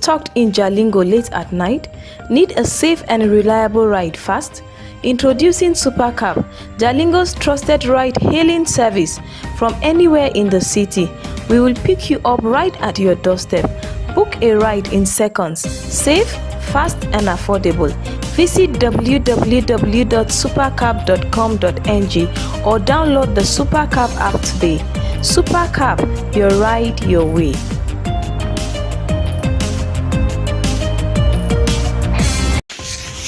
stuck in Jalingo late at night? Need a safe and reliable ride fast? Introducing Supercab, Jalingo's trusted ride-hailing service from anywhere in the city. We will pick you up right at your doorstep. Book a ride in seconds, safe, fast and affordable. Visit www.supercab.com.ng or download the Supercab app today. Supercab, your ride your way.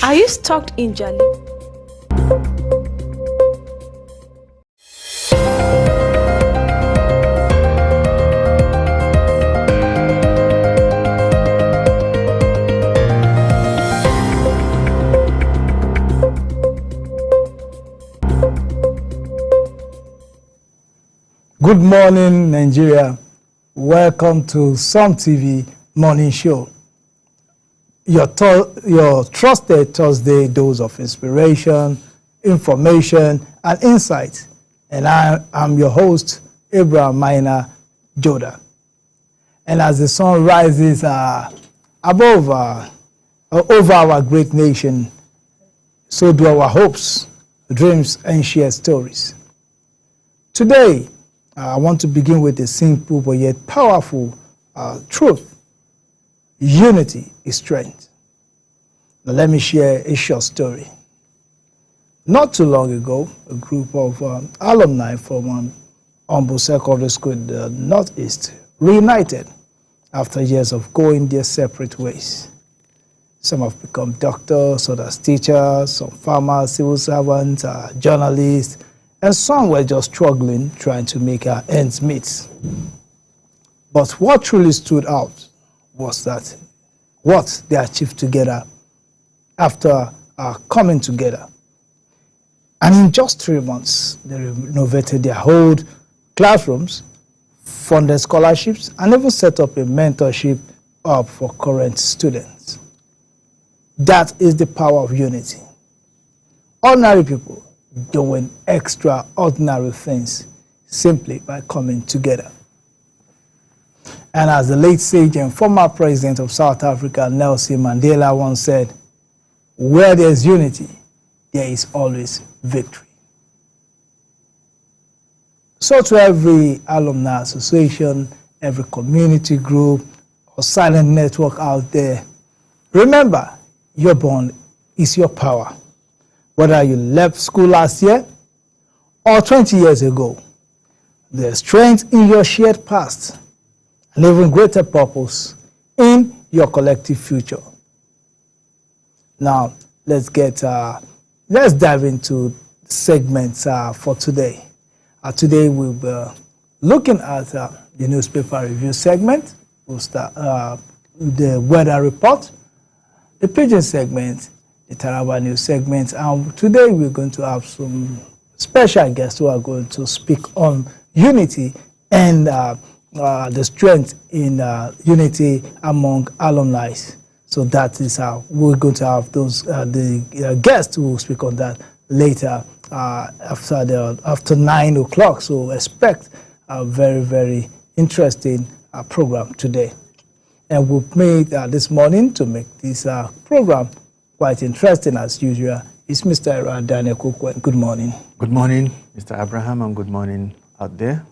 Are you stuck in Jalingo? Good morning, Nigeria. Welcome to Some TV Morning Show. Your trusted Thursday dose of inspiration, information, and insight. And I am your host, Abraham Minor Joda. And as the sun rises over our great nation, so do our hopes, dreams, and shared stories. Today, I want to begin with a simple but yet powerful truth. Unity is strength. Now let me share a short story. Not too long ago, a group of alumni from Humble Secondary School in the Northeast reunited after years of going their separate ways. Some have become doctors, others teachers, some farmers, civil servants, journalists, and some were just struggling, trying to make ends meet. But what truly stood out was that what they achieved together after coming together. And in just 3 months, they renovated their old classrooms, funded scholarships, and even set up a mentorship hub for current students. That is the power of unity. Ordinary people doing extraordinary things simply by coming together. And as the late sage and former president of South Africa, Nelson Mandela, once said, where there's unity, there is always victory. So to every alumni association, every community group, or silent network out there, remember, your bond is your power. Whether you left school last year or 20 years ago, there's strength in your shared past and even greater purpose in your collective future. Now, let's dive into segments for today. Today we'll be looking at the newspaper review segment. We'll start with the weather report, the pigeon segment, the Taraba news segment, and today we're going to have some special guests who are going to speak on unity and the strength in unity among alumni. So that is how we're going to have those the guests who will speak on that later after 9 o'clock. So expect a very, very interesting program today. And we've made this morning to make this program quite interesting as usual. It's Mr. Daniel Kuku. Good morning. Good morning, Mr. Abraham, and good morning out there.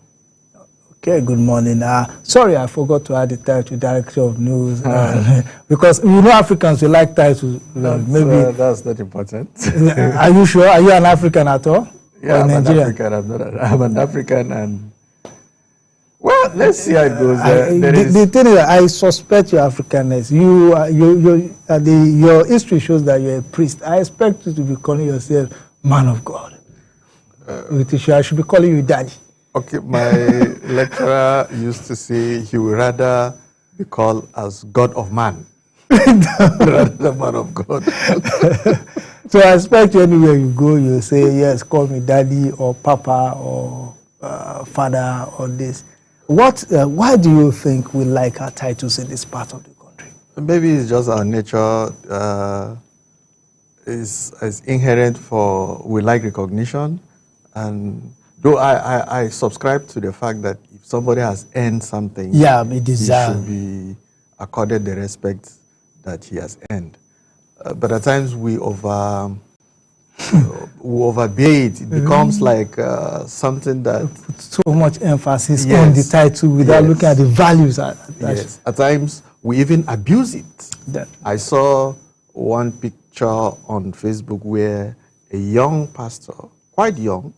Okay, good morning. Sorry, I forgot to add the title, Director of News, because we know Africans, we like titles. Maybe that's not important. Are you sure? Are you an African at all? Yeah, I'm an African. I'm an African, and well, let's see how it goes. The thing is, I suspect your Africanness. Your history shows that you're a priest. I expect you to be calling yourself man of God. I should be calling you daddy. Okay, my lecturer used to say he would rather be called as God of man rather than man of God. So I expect anywhere you go, you say, yes, call me daddy or papa or father or this. Why do you think we like our titles in this part of the country? Maybe it's just our nature is inherent for we like recognition, and though I subscribe to the fact that if somebody has earned something, yeah, it should be accorded the respect that he has earned. But at times we overbear it. It becomes like something that put so much emphasis on the title without looking at the values. Yes. At times we even abuse it. I saw one picture on Facebook where a young pastor, quite young,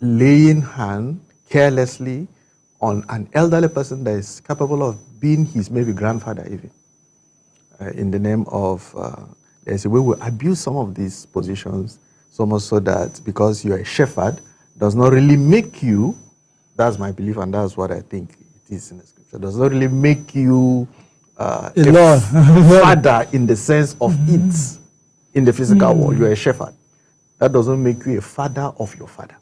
laying hand carelessly on an elderly person that is capable of being his maybe grandfather even, in the name of, there's a way we abuse some of these positions, so much so that because you're a shepherd does not really make you, that's my belief and that's what I think it is in the scripture, does not really make you a father in the sense of it in the physical world. You're a shepherd. That doesn't make you a father of your father.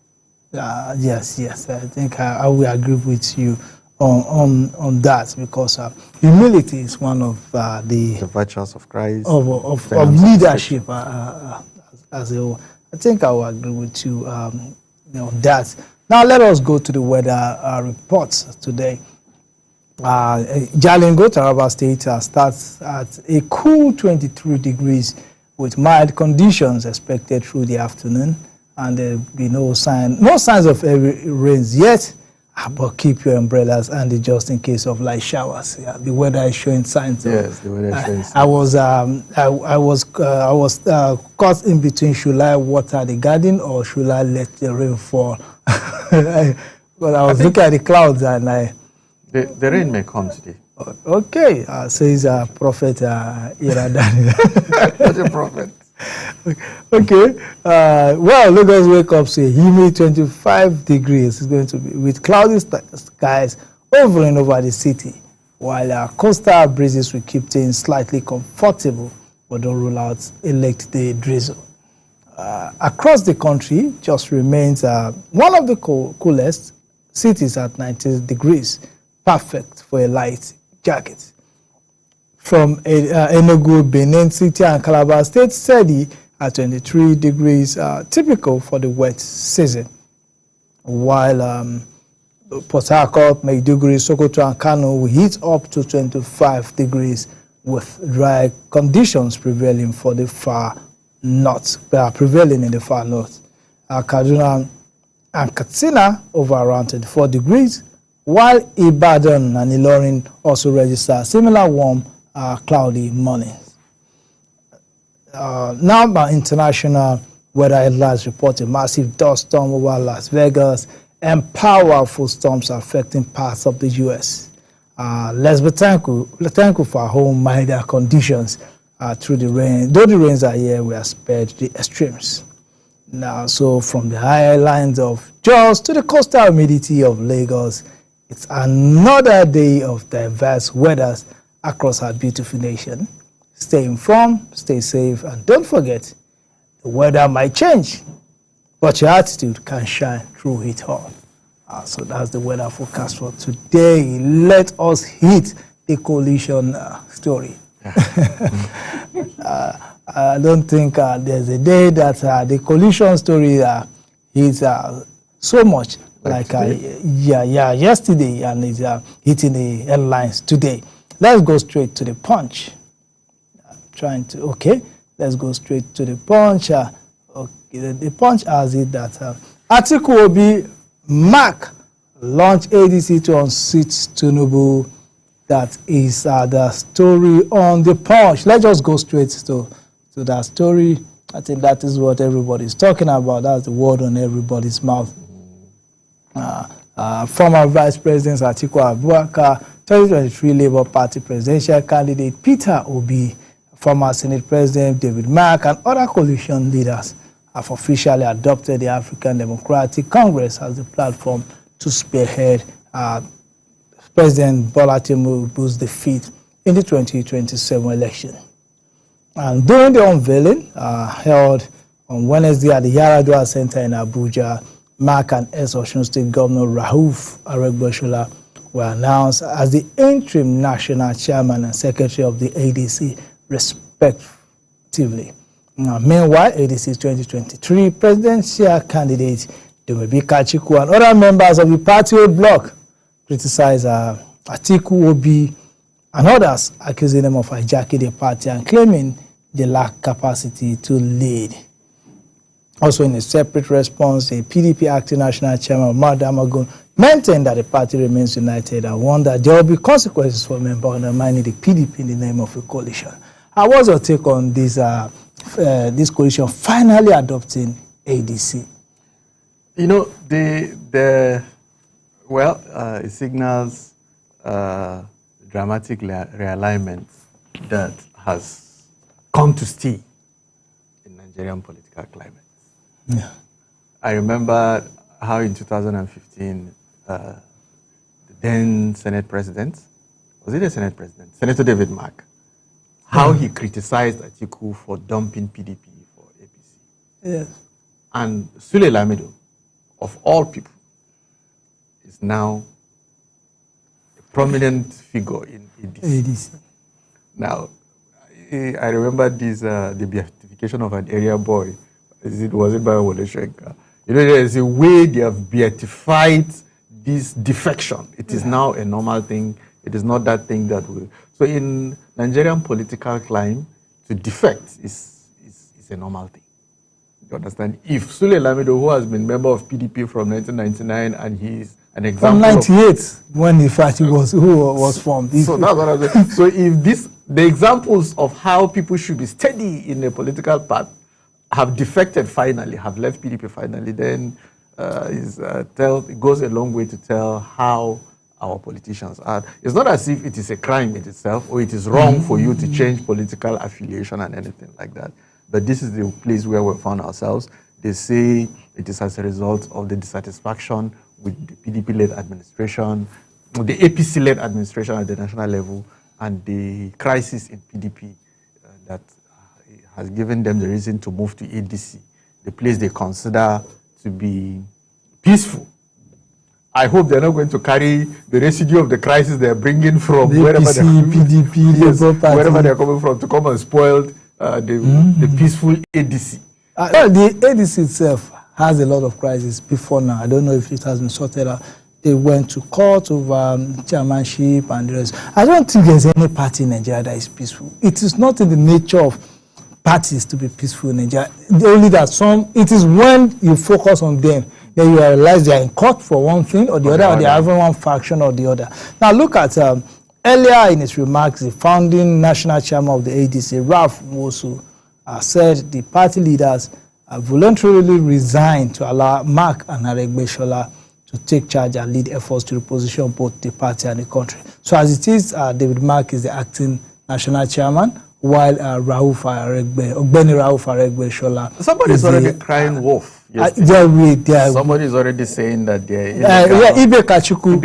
Yes. I think I will agree with you on that, because humility is one of the virtues of Christ, of leadership as a whole. I think I will agree with you on that. Now let us go to the weather reports today. Jalingo, Taraba State starts at a cool 23 degrees with mild conditions expected through the afternoon, and there will be no signs of heavy rains yet, but keep your umbrellas handy just in case of light showers. Yeah, the weather is showing signs. Yes, the weather is showing signs. I was caught in between. Should I water the garden or should I let the rain fall? But I was looking at the clouds and the rain may come today. Okay, says Prophet Iradani. What a prophet. Okay, well, Lagos wake up to a humid 25 degrees. It's going to be with cloudy skies hovering over the city, while coastal breezes will keep things slightly comfortable, but don't rule out a late day drizzle. Across the country, just remains one of the coolest cities at 90 degrees, perfect for a light jacket. From Enugu, Benin City, and Calabar State, steady at 23 degrees, typical for the wet season. While Port Harcourt, Maiduguri, Sokoto, and Kano will heat up to 25 degrees with dry conditions prevailing for the far north, prevailing in the far north. Kaduna and Katsina over around 24 degrees, while Ibadan and Ilorin also register similar warm, cloudy mornings. Now about international weather headlines report a massive dust storm over Las Vegas and powerful storms affecting parts of the U.S. Let's be thankful for our milder conditions through the rain. Though the rains are here, we are spared the extremes. Now, so from the higher lines of Jos to the coastal humidity of Lagos, it's another day of diverse weathers across our beautiful nation. Stay informed, stay safe, and don't forget, the weather might change, but your attitude can shine through it all. So that's the weather forecast for today. Let us hit the coalition story. I don't think there's a day that the coalition story is so much like yesterday, and is hitting the headlines today. Let's go straight to the punch. Let's go straight to the punch. The punch has it that Atiku Obi Mark launched ADC to unseat Tinubu. That is the story on the punch. Let's just go straight to that story. I think that is what everybody's talking about. That's the word on everybody's mouth. Former Vice President Atiku Abubakar, 2023 Labour Party presidential candidate Peter Obi, former Senate President David Mark, and other coalition leaders have officially adopted the African Democratic Congress as the platform to spearhead President Bola Tinubu's defeat in the 2027 election. And during the unveiling held on Wednesday at the Yaradua Center in Abuja, Mark and Osun State Governor Rauf Aregbesola were announced as the interim national chairman and secretary of the ADC, respectively. Meanwhile, ADC's 2023 presidential candidate Dumebi Kachiku and other members of the party bloc criticized Atiku Obi and others accusing them of hijacking the party and claiming they lack capacity to lead. Also, in a separate response, the PDP acting national chairman, Umar Damagum, maintained that the party remains united and warned that there will be consequences for members undermining the PDP in the name of a coalition. How was your take on this coalition finally adopting ADC? You know, it signals dramatic realignment that has come to stay in Nigerian political climate. Yeah. I remember how in 2015, the then Senate President, was it the Senate President? Senator David Mark, how he criticized Atiku for dumping PDP for APC. Yes. And Sule Lamido, of all people, is now a prominent figure in ADC. Now, I remember the beatification of an area boy. Was it by Wole Soyinka? You know, there is a way they have beatified this defection. It is now a normal thing. It is not that thing that will. So in Nigerian political climate, to defect is a normal thing. You understand? If Sule Lamido, who has been member of PDP from 1999, and he's an example from 98 when the party was formed. So that's what I'm saying. So if the examples of how people should be steady in a political path have defected finally, have left PDP finally, then it goes a long way to tell how our politicians are. It's not as if it is a crime in itself or it is wrong for you to change political affiliation and anything like that. But this is the place where we found ourselves. They say it is as a result of the dissatisfaction with the PDP-led administration, the APC-led administration at the national level, and the crisis in PDP that has given them the reason to move to ADC, the place they consider to be peaceful. I hope they're not going to carry the residue of the crisis they're bringing from the wherever APC, PDP, wherever they're coming from to come and spoil the peaceful ADC. Well, the ADC itself has a lot of crises before now. I don't know if it has been sorted out. They went to court over chairmanship and the rest. I don't think there's any party in Nigeria that is peaceful. It is not in the nature of parties to be peaceful in Nigeria. Only that it is when you focus on them, then you realize they are in court for one thing or the other, or they are having one faction or the other. Now look at, earlier in his remarks, the founding national chairman of the ADC, Ralph Mosu, said the party leaders voluntarily resigned to allow Mark and Aregbesola to take charge and lead efforts to reposition both the party and the country. So as it is, David Mark is the acting national chairman, while Ogbeni Rauf Aregbesola. Somebody is already crying wolf. Somebody is already saying that they're Ibe Kachuku,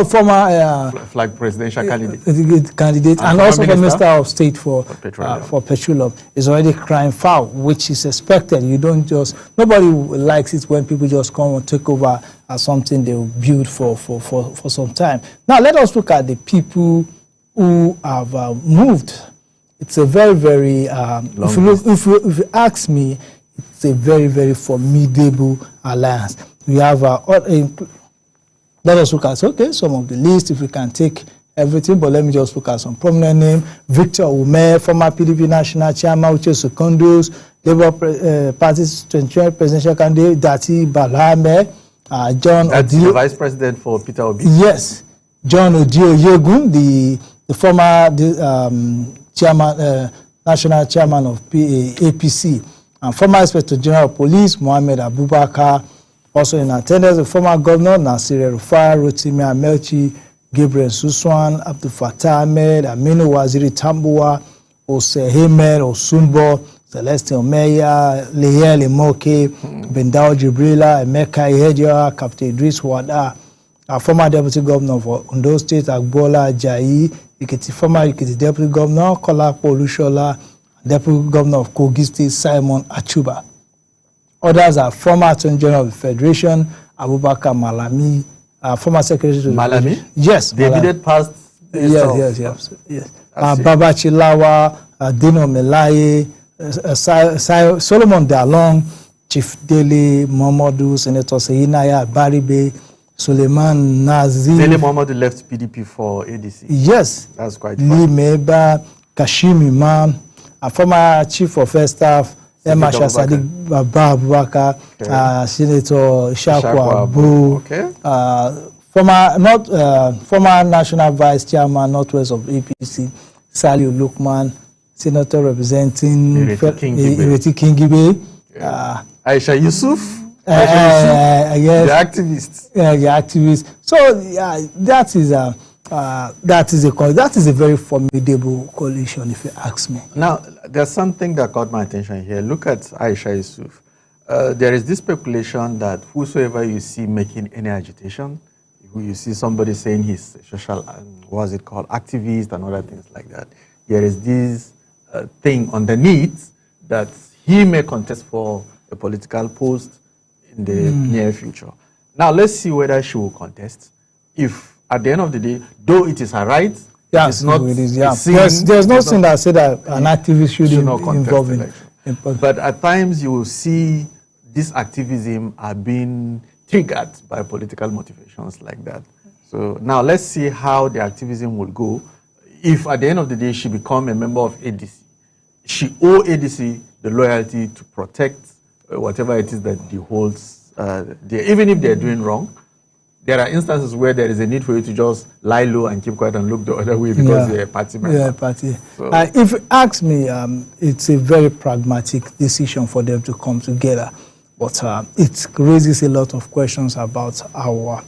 former flag presidential candidate, and also the Minister of State for Petroleum, is already crying foul, which is expected. Nobody likes it when people just come and take over as something they will build for some time. Now let us look at the people who have moved. It's a very, very, if you ask me, it's a very, very formidable alliance. We have, let us look at, some of the list, if we can take everything, but let me just look at some prominent names. Victor Ume, former PDP national chairman, Uche Secondus, Labour Party's 23rd presidential candidate, Dati Balame, John That's the vice president for Peter Obi. Yes, John Odio Yegun, the former chairman, national chairman of APC, and former Inspector General of Police, Mohammed Abubakar. Also in attendance, the former governor, Nasir El-Rufai, Rotimi Amelchi, Gabriel Suswan, Abdul Fattah Ahmed, Aminu Waziri Tambuwa, Ose Ahmed Osumbo, Celestine Omeya, Leyel Imoke, Bendao Jibrila, Emeka Ihedioha, Captain Idris Wada, our former deputy governor of Ondo State, Agbola Ajayi, former Ekiti deputy governor, Kolapo Olushola, deputy governor of Kogi State, Simon Achuba. Others are former Attorney General of the Federation, Abubakar Malami, former Secretary to the Malami? Yes. The immediate past? Yes. Baba Chilawa, Dino Melaye, Solomon Dalong, Chief Dele, Momodu, Senator Seyinaya Baribe, Suleiman Nazir. Dele Mohammed left PDP for ADC. Yes. That's quite Lee funny. Meba, Kashim Imam, a former chief of air staff, Emma Sadiq Abubakar, Senator Ishaku Abu, former national vice chairman, Northwest of APC, Saliu Lukman, senator representing Ireti Kingibe, Aisha Yusuf. Yes, the activists. The activists. So that is a very formidable coalition, if you ask me. Now, there's something that caught my attention here. Look at Aisha Yusuf. There is this speculation that whosoever you see making any agitation, who you see somebody saying he's social, what's it called, activist and other things like that, there is this thing underneath that he may contest for a political post in the near future. Now, let's see whether she will contest. If, at the end of the day, though it is her right, yeah, it's not. It is, yeah. There's nothing that said that an activist should not involve in. But at times, you will see this activism are being triggered by political motivations like that. So now let's see how the activism will go. If at the end of the day she become a member of ADC, she owe ADC the loyalty to protect whatever it is that he holds. Even if they're doing wrong, there are instances where there is a need for you to just lie low and keep quiet and look the other way because you're a party member. Yeah, party. So, if you ask me, it's a very pragmatic decision for them to come together. But it raises a lot of questions about our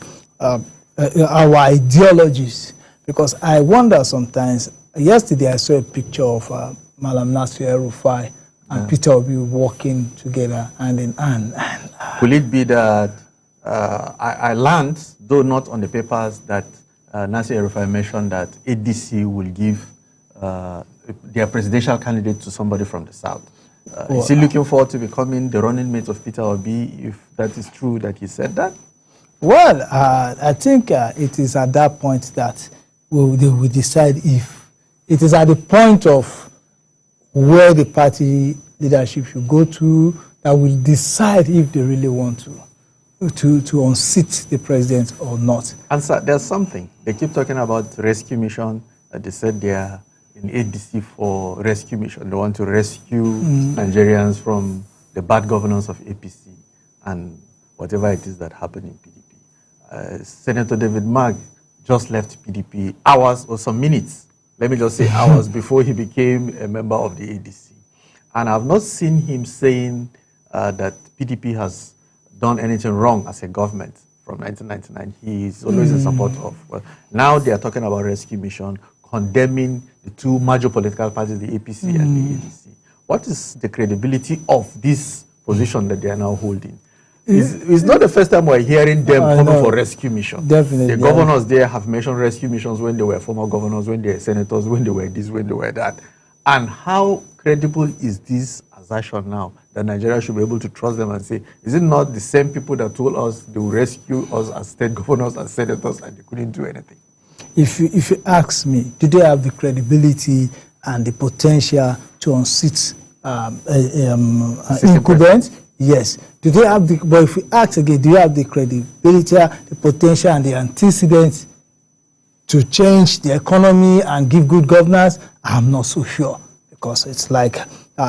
ideologies. Because I wonder sometimes, yesterday I saw a picture of Malam Nasir El-Rufai and Peter Obi walking together hand in hand. Could it be that I learned, though not on the papers, that Nasir El-Rufai mentioned that ADC will give their presidential candidate to somebody from the South? Is he looking forward to becoming the running mate of Peter Obi, if that is true that he said that? Well, I think it is at that point that they will decide if it is at the point of where the party leadership should go to that will decide if they really want to unseat the president or not. And so there's something. They keep talking about rescue mission. They said they are in ADC for rescue mission. They want to rescue Nigerians from the bad governance of APC and whatever it is that happened in PDP. Senator David Mark just left PDP hours or some minutes, let me just say hours, before he became a member of the ADC. And I've not seen him saying that PDP has done anything wrong as a government from 1999. He is always in support of. Well, now they are talking about rescue mission, condemning the two major political parties, the APC and the ADC. What is the credibility of this position that they are now holding? It's not the first time we're hearing them coming for rescue mission. Definitely. The governors there have mentioned rescue missions when they were former governors, when they were senators, when they were this, when they were that. And how credible is this assertion now that Nigeria should be able to trust them and say, is it not the same people that told us they will rescue us as state governors and senators and they couldn't do anything? If you ask me, do they have the credibility and the potential to unseat incumbent? Yes. Do they have the? But if you ask again, do you have the credibility, the potential, and the antecedents to change the economy and give good governance? I'm not so sure, because it's like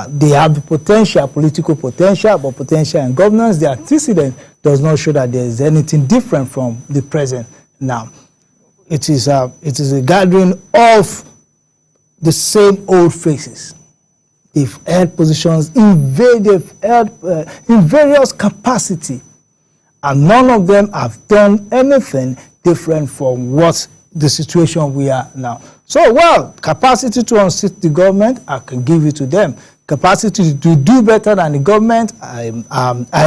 they have the potential, political potential, but potential and governance, the antecedent does not show that there is anything different from the present now. It is a gathering of the same old faces. They've held positions in various capacity, and none of them have done anything different from what the situation we are now. So, well, capacity to unseat the government, I can give it to them. Capacity to do better than the government, I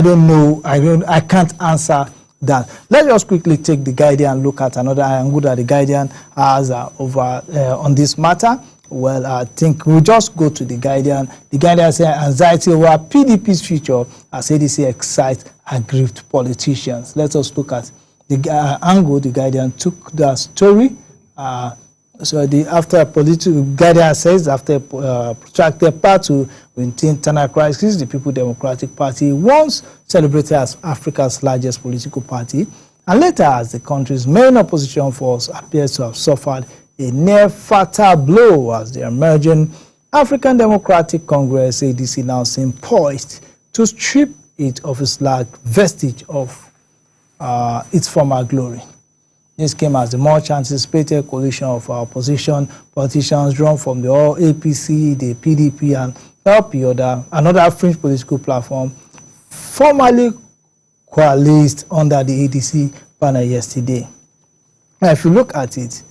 don't know. I can't answer that. Let's just quickly take the Guardian and look at another angle that the Guardian has on this matter. Well, I think we'll just go to the Guardian. The Guardian says anxiety over PDP's future as ADC excites aggrieved politicians. Let us look at the angle the Guardian took the story. After a political, Guardian says, after a protracted battle with internal crisis, the People Democratic Party, once celebrated as Africa's largest political party, And later, as the country's main opposition force appears to have suffered a near-fatal blow as the emerging African Democratic Congress, ADC, now seemed poised to strip it of its last vestige of its former glory. This came as the much anticipated coalition of opposition politicians drawn from the all APC, the PDP, and LP, another fringe political platform, formally coalesced under the ADC banner yesterday. Now, if you look at it,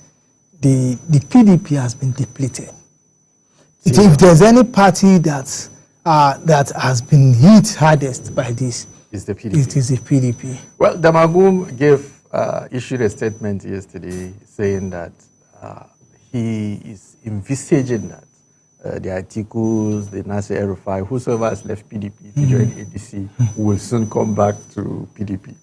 the PDP has been depleted. If there's any party that has been hit hardest by this, it's the PDP. It is the PDP. Well, Damagum issued a statement yesterday saying that he is envisaging that the Atikus, the Nasir El-Rufai, whosoever has left PDP to join ADC will soon come back to PDP.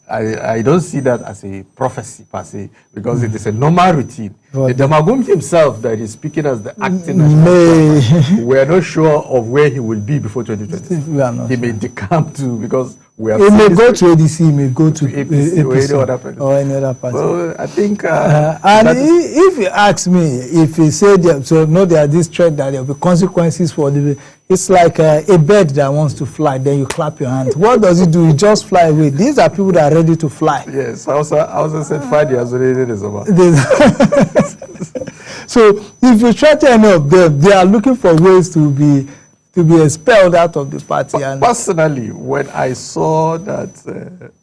I don't see that as a prophecy per se, because it is a normal routine. The Damagum himself that is speaking as the acting national chairman, we are not sure of where he will be before 2020. He may decamp to, because we have he may go to ADC, he may go to APC or any other party. Well, I think... and if you ask me, if you say, so no, there are this threat that there will be consequences for the... It's like a bird that wants to fly, then you clap your hands. What does it do? You just fly away. These are people that are ready to fly. Yes, I also said 5 years already is over. So if you threaten any of them, they are looking for ways to be expelled out of the party. But personally, when I saw that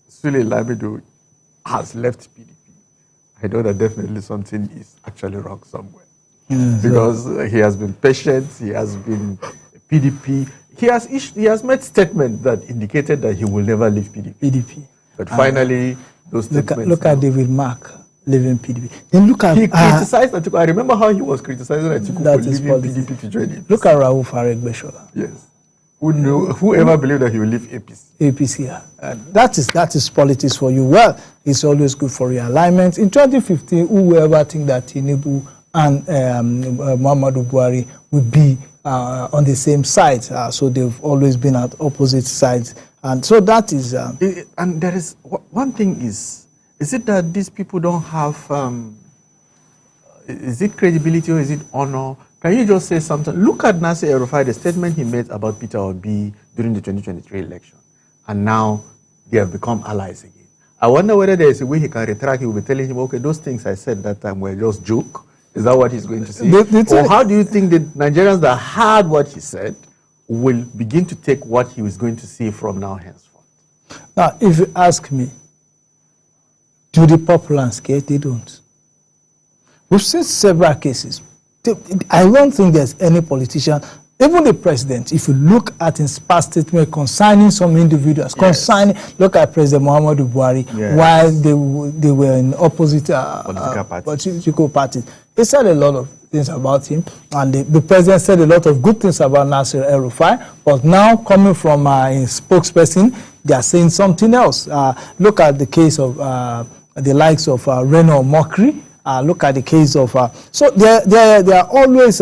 Sule Lamido has left PDP, I know that definitely something is actually wrong somewhere. Because he has been patient, he has been PDP. He has made statements that indicated that he will never leave PDP. But finally, those statements... Look at David Mark leaving PDP. Then look at... He criticized Atiku. I remember how he was criticizing Atiku for leaving PDP to join it. Look at Rauf Aregbesola. Yes. Whoever believed that he will leave APC. APC, that is politics for you. Well, it's always good for realignment. In 2015, who will ever think that Tinubu and Muhammadu Buhari would be on the same side? So they've always been at opposite sides. And so that is... and there is... One thing is it that these people don't have... is it credibility or is it honor? Can you just say something? Look at Nasir El-Rufai, the statement he made about Peter Obi during the 2023 election. And now they have become allies again. I wonder whether there is a way he can retract. He will be telling him, okay, those things I said that time were just joke. Is that what he's going to say? Or how do you think the Nigerians that heard what he said will begin to take what he was going to say from now henceforth? Now, if you ask me, do the populace care? They don't. We've seen several cases. I don't think there's any politician, even the president, if you look at his past statement concerning some individuals, look at President Muhammadu Buhari, while they were in opposite political parties. He said a lot of things about him, and the president said a lot of good things about Nasir El-Rufai, but now coming from a spokesperson, they are saying something else. Look at the case of the likes of Reno Mokri. Look at the case of... so there are always...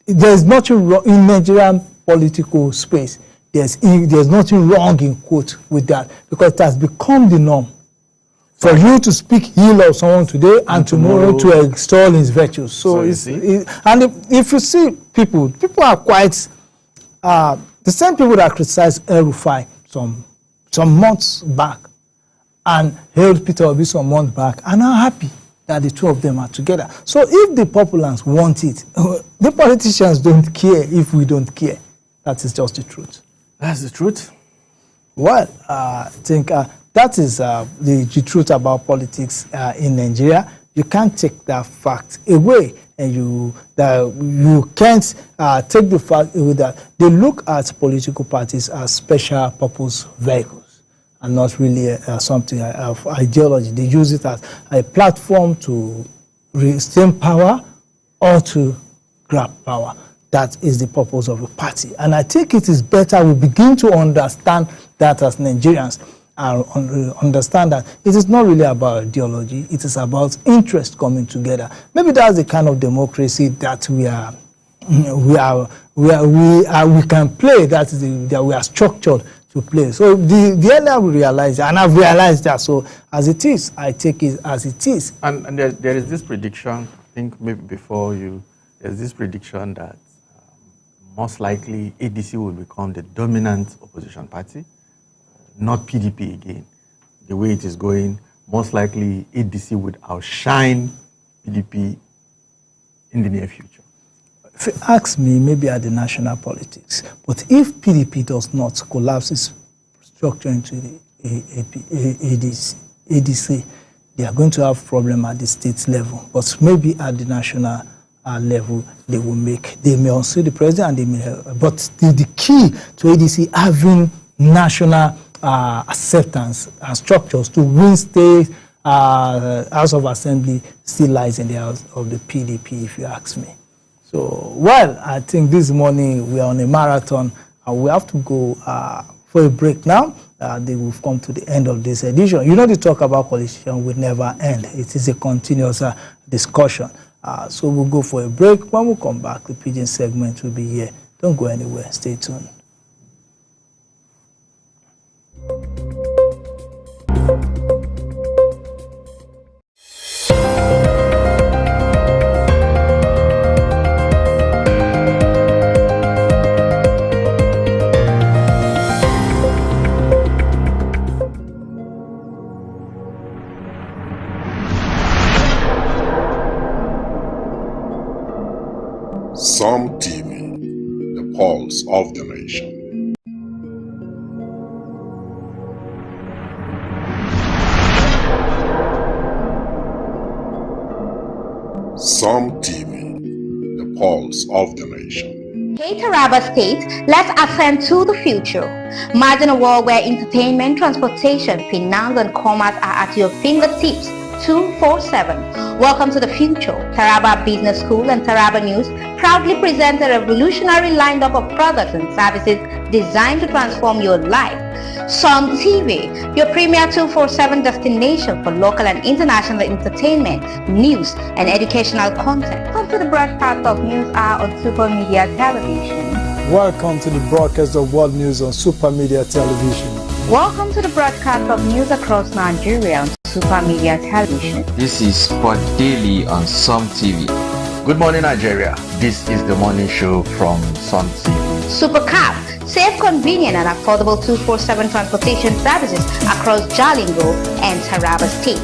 there's nothing wrong in Nigerian political space. There's nothing wrong, in quote, with that, because it has become the norm for you to speak ill of someone today and tomorrow to extol his virtues. So if you see people are quite... the same people that criticized El-Rufai some months back and hailed Peter Obi some months back are now happy that the two of them are together. So if the populace want it, the politicians don't care if we don't care. That is just the truth. That's the truth. Well, I think that is the truth about politics in Nigeria. You can't take that fact away, and you can't take the fact away that they look at political parties as special purpose vehicles and not really something of ideology. They use it as a platform to retain power or to grab power. That is the purpose of a party. And I think it is better we begin to understand that as Nigerians, and understand that it is not really about ideology, it is about interest coming together. Maybe that's the kind of democracy that we can play, that we are structured to play. So the earlier we realize, and I've realized that, so as it is, I take it as it is. And there is this prediction, I think maybe before you, there's this prediction that most likely ADC will become the dominant opposition party, not PDP again. The way it is going, most likely ADC would outshine PDP in the near future. If you ask me, maybe at the national politics, but if PDP does not collapse its structure into the ADC, they are going to have problem at the state level. But maybe at the national level, they may also the president, and they may. But the key to ADC having national acceptance and structures to win state House of Assembly still lies in the house of the PDP, if you ask me. So, well, I think this morning we are on a marathon and we have to go for a break now. We've come to the end of this edition. You know, the talk about coalition will never end. It is a continuous discussion. So we'll go for a break. When we come back, the Pidgin segment will be here. Don't go anywhere. Stay tuned. Some TV, the pulse of the nation. Some TV, the pulse of the nation. Hey Taraba State, let's ascend to the future. Imagine a world where entertainment, transportation, finance and commerce are at your fingertips 24/7. Welcome to the future. Taraba Business School and Taraba News proudly present a revolutionary lineup of products and services designed to transform your life. Some TV, your premier 247 destination for local and international entertainment, news and educational content. Come to the broadcast of News Hour on Super Media Television. Welcome to the broadcast of World News on Super Media Television. Welcome to the broadcast of news across Nigeria on Super Media Television. This is Sport Daily on Some TV. Good morning, Nigeria. This is the morning show from Sun TV. Supercab, safe, convenient and affordable 247 transportation services across Jalingo and Taraba State.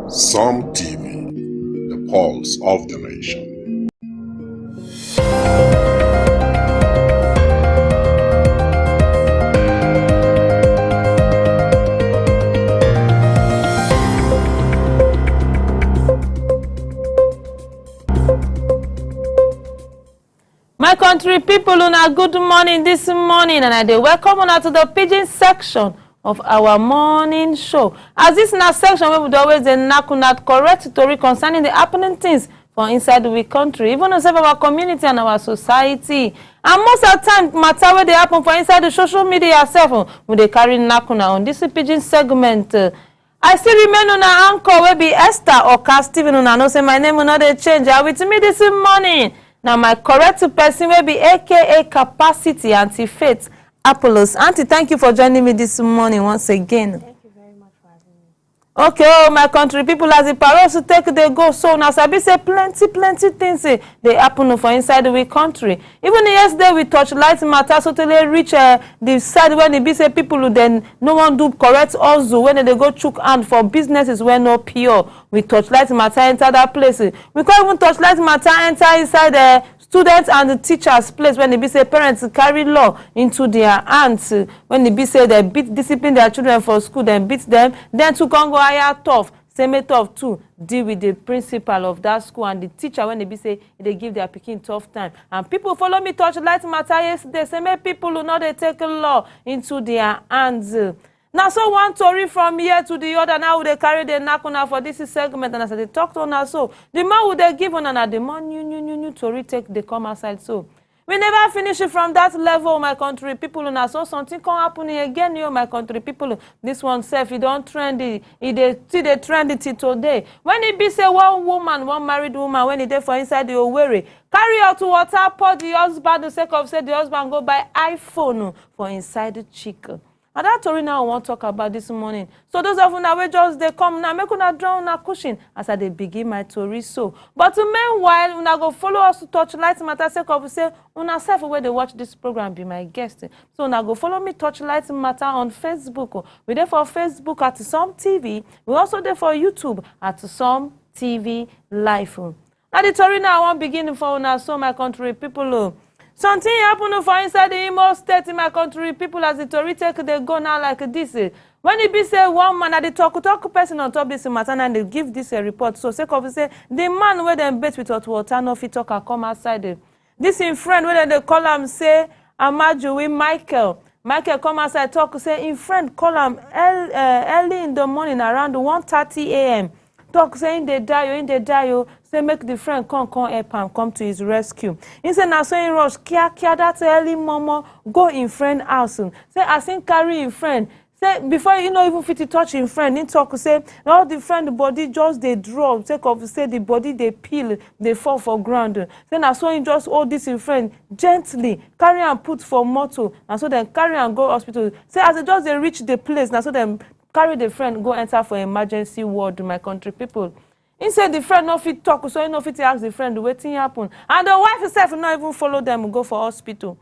Some TV, the pulse of the nation. My country people, una good morning this morning, and I dey welcome una to the pidgin section of our morning show. As this na section wey we dey always dey knack una correct story concerning the happening things for inside we country, even inside our community and our society. And most of the time, matter wey dey happen for inside the social media itself, we dey carry knack una on this pidgin segment. I still remain una anchor wey be Esther Oka Stephen. Una know say my name will not dey change. With me this morning. Now my correct person will be aka Capacity Auntie Faith Apollos. Auntie, thank you for joining me this morning once again. Thank you very much for having me. Okay, oh my country people, as the parole to take they go, so now sabi say plenty things they happen for inside the country. Even yesterday we touch light matter so till they reach the side when they be say people who then no one do correct also when they go chook hand for businesses where no pure. We touch light matter enter that place. We can't even touch light matter enter inside the students and the teachers' place when they be say parents carry law into their hands. When they be say they discipline their children for school, then beat them, then to come go higher tough. Same tough too, deal with the principal of that school and the teacher when they be say they give their picking tough time. And people follow me touch light matter yesterday. Say many people who know they take law into their hands. Now, so one story from here to the other. Now, they carry the knack on for this segment, and as they talk to us, so the more would they give on, and the more new story take they come outside. So we never finish it from that level, my country people. And so something can happen again, you my country people. This one self, it don't trendy. It see the trendy till today. When it be say one married woman, when it there for inside the Owerri, carry out to water pour the husband the sake of say the husband go buy iPhone for inside the chicken. And that story now I want to talk about this morning. So those of una wey just they come now, make una draw una cushion as I dey begin my story so. But meanwhile, una go follow us to touch light matter sake of say una self where they watch this program be my guest. So una go follow me touch light matter on Facebook. We there for Facebook at Some TV. We also there for YouTube at Some TV Live. Now the story now I want begin for una so my country people. Something happened for inside the Imo State in my country. People as the story take they go now like this. When it be say one man at the talk person on top this matter and they give this a report. So say say the man where them bet with hot water no fit talk and come outside. This in friend where they call him say Amajuwi Michael. Michael come outside talk say in friend call him early in the morning around 1:30 a.m. Talk saying they die, say make the friend come help him, come to his rescue. He said now so in rush, kia that early mama go in friend house. Say as him carry in friend. Say before you know even fit to touch in friend, he talk say all the friend body just they drop, take off say the body they peel, they fall for ground. Say now so he just hold this in friend gently, carry and put for motor, and so then carry and go hospital. Say as they just they reach the place, now so then carry the friend go enter for emergency ward, my country people. He said the friend no fit talk, so he no fit ask the friend wetin happen. And the wife herself not even follow them go for hospital.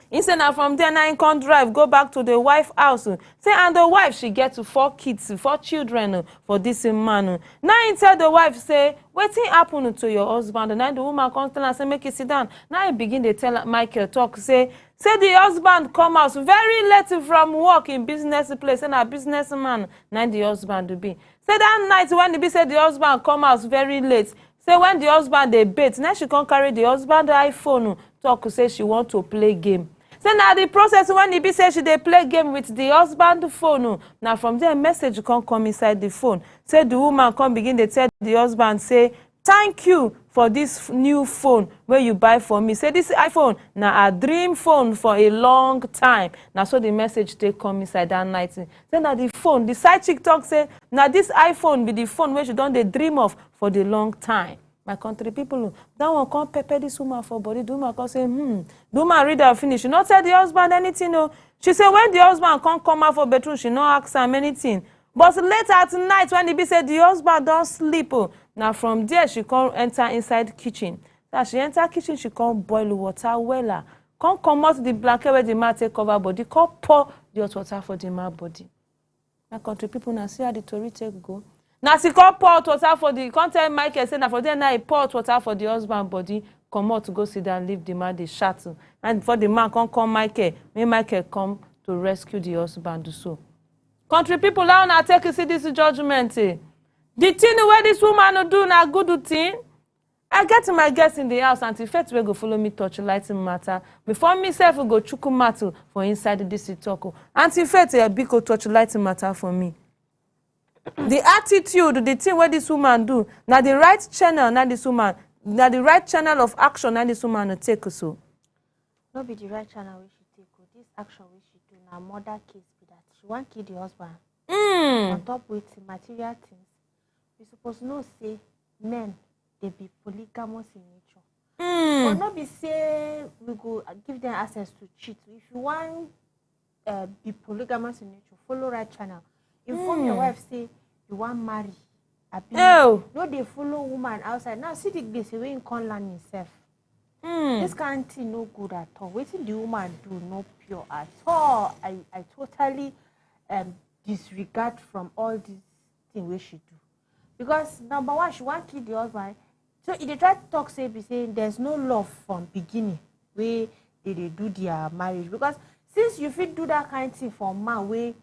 He said now from there now he can't drive, go back to the wife house. Say and the wife she get 4 kids, 4 children for this man. Now he tell the wife say, wetin happen to your husband? And now the woman comes tell and say make you sit down. Now he begin to tell Michael talk say the husband come out very late from work in business place and a businessman. Now the husband will be. Say that night when he say the husband come out very late. Say when the husband they bait, now she can't carry the husband iPhone talk say she want to play game. Say now the process when he be say she they play game with the husband phone. Now from there message can't come inside the phone. Say the woman come begin to tell the husband say thank you for this new phone where you buy for me. Say this iPhone now a dream phone for a long time. Now so the message take come inside that night. Say now the phone, the side chick talk say now this iPhone be the phone where she done the dream of for the long time. My country people, that one can't pepper this woman for body. The woman can say, the woman read her finish. She not tell the husband anything. No. She say when the husband can't come out for bedroom, she not ask him anything. But later at night when the be say the husband don't sleep. Now from there she can't enter inside kitchen. Now she enter kitchen, she can't boil water well. Can't come out the blanket where the man take cover body. Can't pour the hot water for the man body. My country people now see how the story take go. Now she call pour water for the content Michael say na for there now he pour water for the husband body, come out to go sit down, leave the man, they shatter. And before the man come call Michael, may Michael come to rescue the husband do so. Country people, how now take you see this judgment. The thing where this woman do na good thing. I get my guests in the house, and Faith will go follow me touch lighting matter. Before me self will go chuku matter for inside this talk. Auntie Faith a big touch lighting matter for me. The attitude, the thing where this woman do, now the right channel, now this woman, now the right channel of action, now this woman will take so. No be the right channel we should take. This action we should do now murder case be that she want kill the husband. On top with material things. We supposed to know say men they be polygamous in nature. But not be say we go give them access to cheat. If you want be polygamous in nature, follow right channel. Inform your wife say you want marry. No, they follow woman outside. Now see the place where you can't learn yourself. This kind of thing no good at all. Waiting the woman do no pure at all. I totally disregard from all these things we should do. Because number one, she want to kill the husband. So if they try to talk, say there's no love from beginning where they do their marriage. Because since you fit do that kind of thing for a man where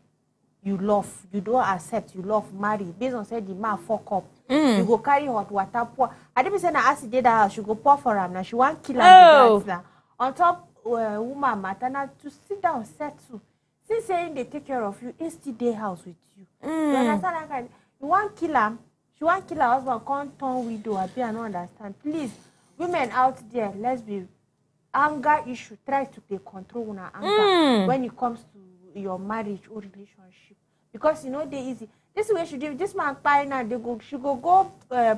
you love, you don't accept, you love, marry, based on say the man fuck up, you go carry hot water pour. I didn't say na acid that house, she go pour for him. Now she want kill him. On top, woman matter now to sit down, settle. Since saying they take care of you, it's still their house with you. You understand that kind? You want kill him. She want kill her husband, can't turn widow. I don't understand. Please, women out there, let's be anger issue. Try to take control on anger when it comes to your marriage or relationship. Because you know they easy. This way she do. This man pay now. She go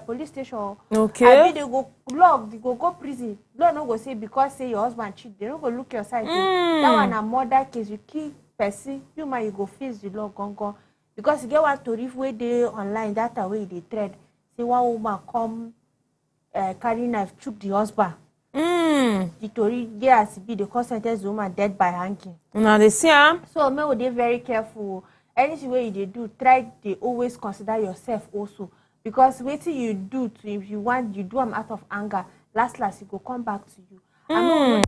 police station. Okay. I mean, they go log. They go prison. Law no go say because say your husband cheat. They don't go look your side. That one a murder case. You kill person. You man you go face the law. Gone. Because you get one story where they online that way they trade. Say one woman come carry knife choke the husband. The story there has be the consequence the woman dead by hanging. Now they see so men they very careful. Anything way they do, try they always consider yourself also. Because waiting you do to if you want you do them out of anger. Last it go come back to you. I know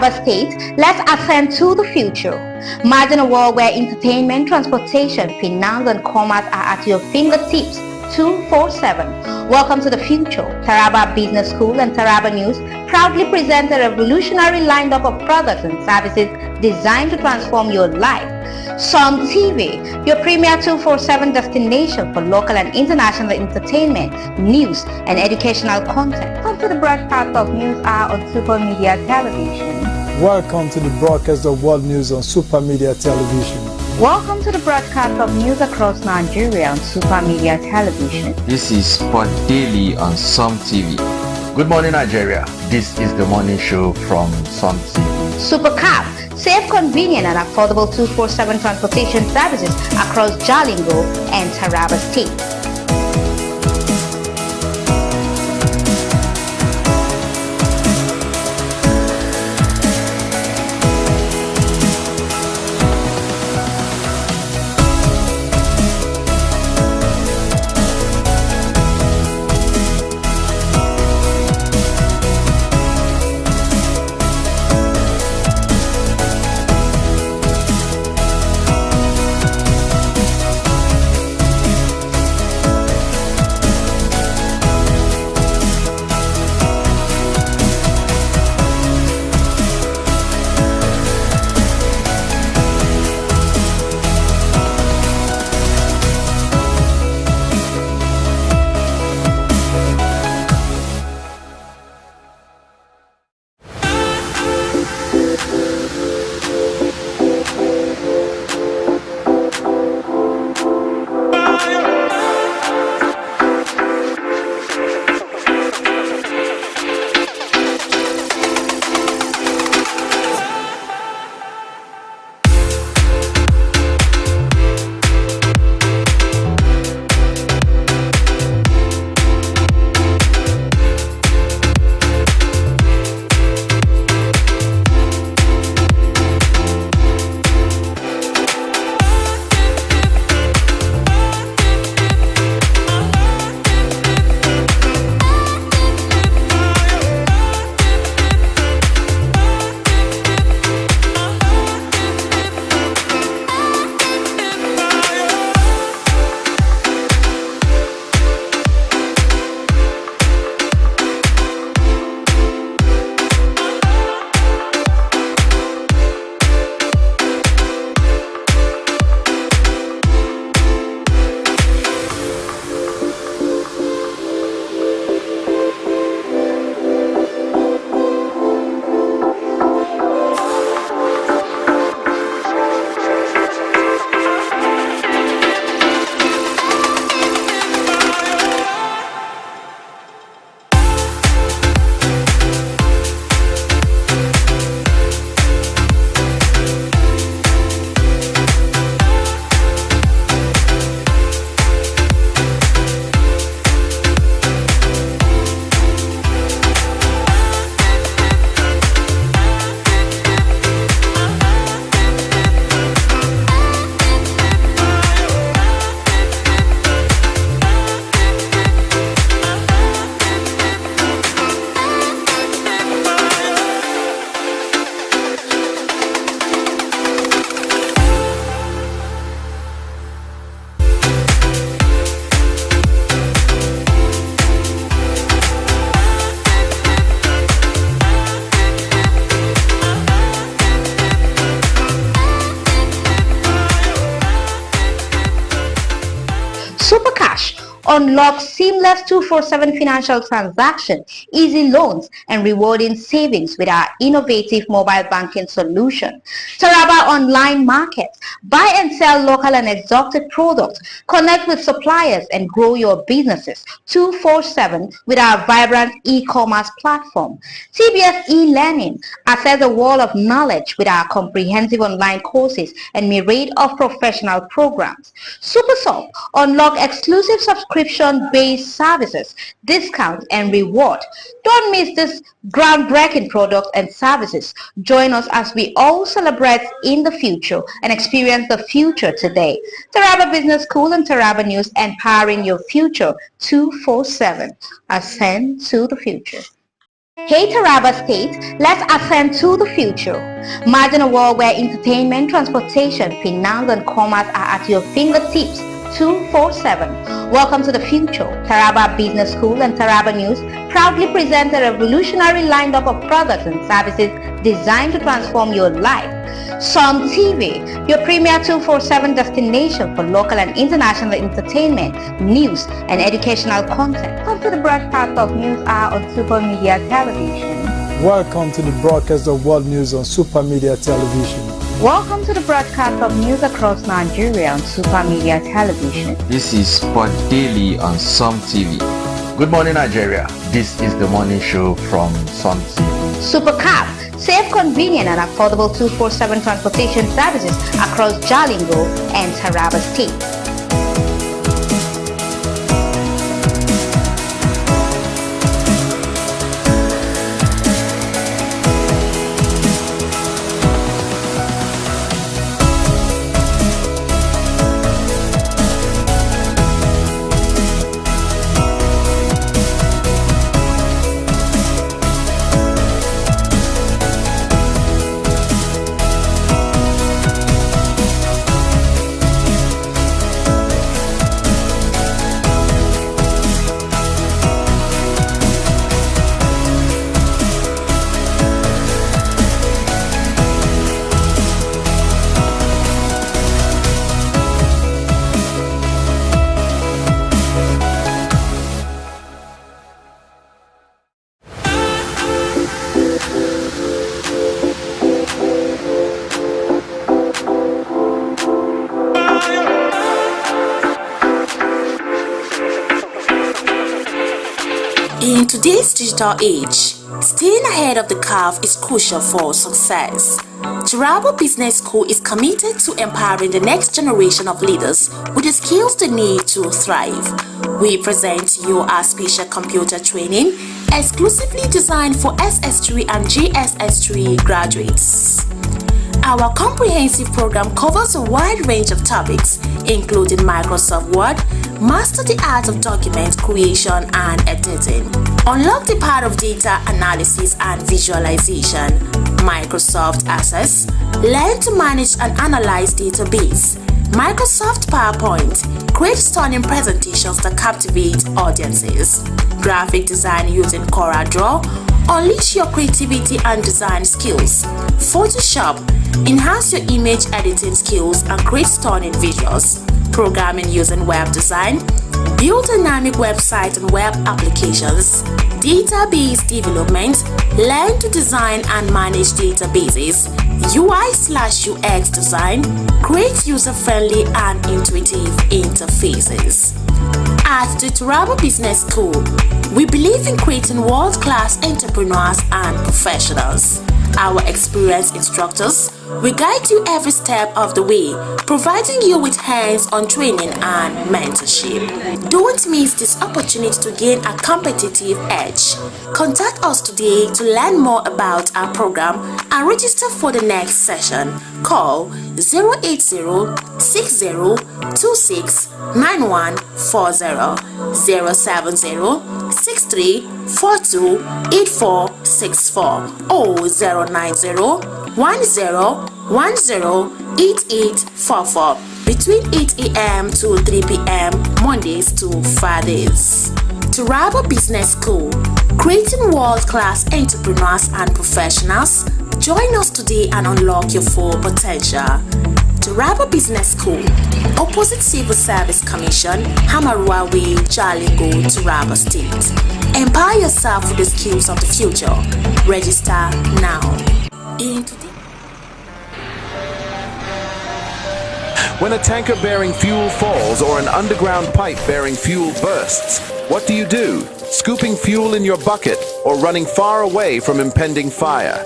Taraba State, let's ascend to the future. Imagine a world where entertainment, transportation, finance and commerce are at your fingertips 247. Welcome to the future. Taraba Business School and Taraba News proudly present a revolutionary lineup of products and services designed to transform your life. Som TV, your premier 247 destination for local and international entertainment, news and educational content. Come to the broadcast of News Hour on Super Media Television. Welcome to the broadcast of World News on Super Media Television. Welcome to the broadcast of news across Nigeria on Super Media Television. This is Sport Daily on Som TV. Good morning, Nigeria. This is the morning show from Som TV. Super Cab, safe, convenient and affordable 247 transportation services across Jalingo and Taraba State. Unlock seamless 247 financial transaction, easy loans and rewarding savings with our innovative mobile banking solution. Taraba Online Market. Buy and sell local and exotic products. Connect with suppliers and grow your businesses 247 with our vibrant e-commerce platform. TBS e-learning. Access a wall of knowledge with our comprehensive online courses and myriad of professional programs. SuperSop. Unlock exclusive subscription-based services, discounts and reward. Don't miss this groundbreaking product and services. Join us as we all celebrate in the future and experience the future today. Taraba Business School and Taraba News, empowering your future 247. Ascend to the future. Hey Taraba State, let's ascend to the future. Imagine a world where entertainment, transportation, finance and commerce are at your fingertips 24/7. Welcome to the future. Taraba Business School and Taraba News proudly present a revolutionary lineup of products and services designed to transform your life. Som TV, your premier 24/7 destination for local and international entertainment, news, and educational content. Come to the broadcast of News Hour on Super Media Television. Welcome to the broadcast of World News on Super Media Television. Welcome to the broadcast of news across Nigeria on Super Media Television. This is Sport Daily on Som TV. Good morning, Nigeria. This is the morning show from Sun TV. Supercab, safe, convenient and affordable 24/7 transportation services across Jalingo and Taraba State. In today's digital age, staying ahead of the curve is crucial for success. Taraba Business School is committed to empowering the next generation of leaders with the skills they need to thrive. We present to you our special computer training exclusively designed for SS3 and JSS3 graduates. Our comprehensive program covers a wide range of topics, including Microsoft Word, master the art of document creation and editing, unlock the power of data analysis and visualization, Microsoft Access, learn to manage and analyze database, Microsoft PowerPoint, create stunning presentations that captivate audiences, graphic design using CorelDRAW, unleash your creativity and design skills, Photoshop, enhance your image editing skills and create stunning visuals, programming using web design, build dynamic websites and web applications, database development, learn to design and manage databases, UI/UX design, create user-friendly and intuitive interfaces. At the Taraba Business School, we believe in creating world-class entrepreneurs and professionals. Our experienced instructors will guide you every step of the way, providing you with hands-on training and mentorship. Don't miss this opportunity to gain a competitive edge. Contact us today to learn more about our program and register for the next session. Call 080-6026-9140, 070-6342-8464 or 090-1010-8844 between 8 a.m. to 3 p.m. Mondays to Fridays. Taraba Business School, creating world-class entrepreneurs and professionals. Join us today and unlock your full potential. Taraba Business School, opposite Civil Service Commission, Hamarua Way, Jalingo, Taraba State. Empower yourself with the skills of the future. Register now. When a tanker bearing fuel falls or an underground pipe bearing fuel bursts, what do? Scooping fuel in your bucket or running far away from impending fire?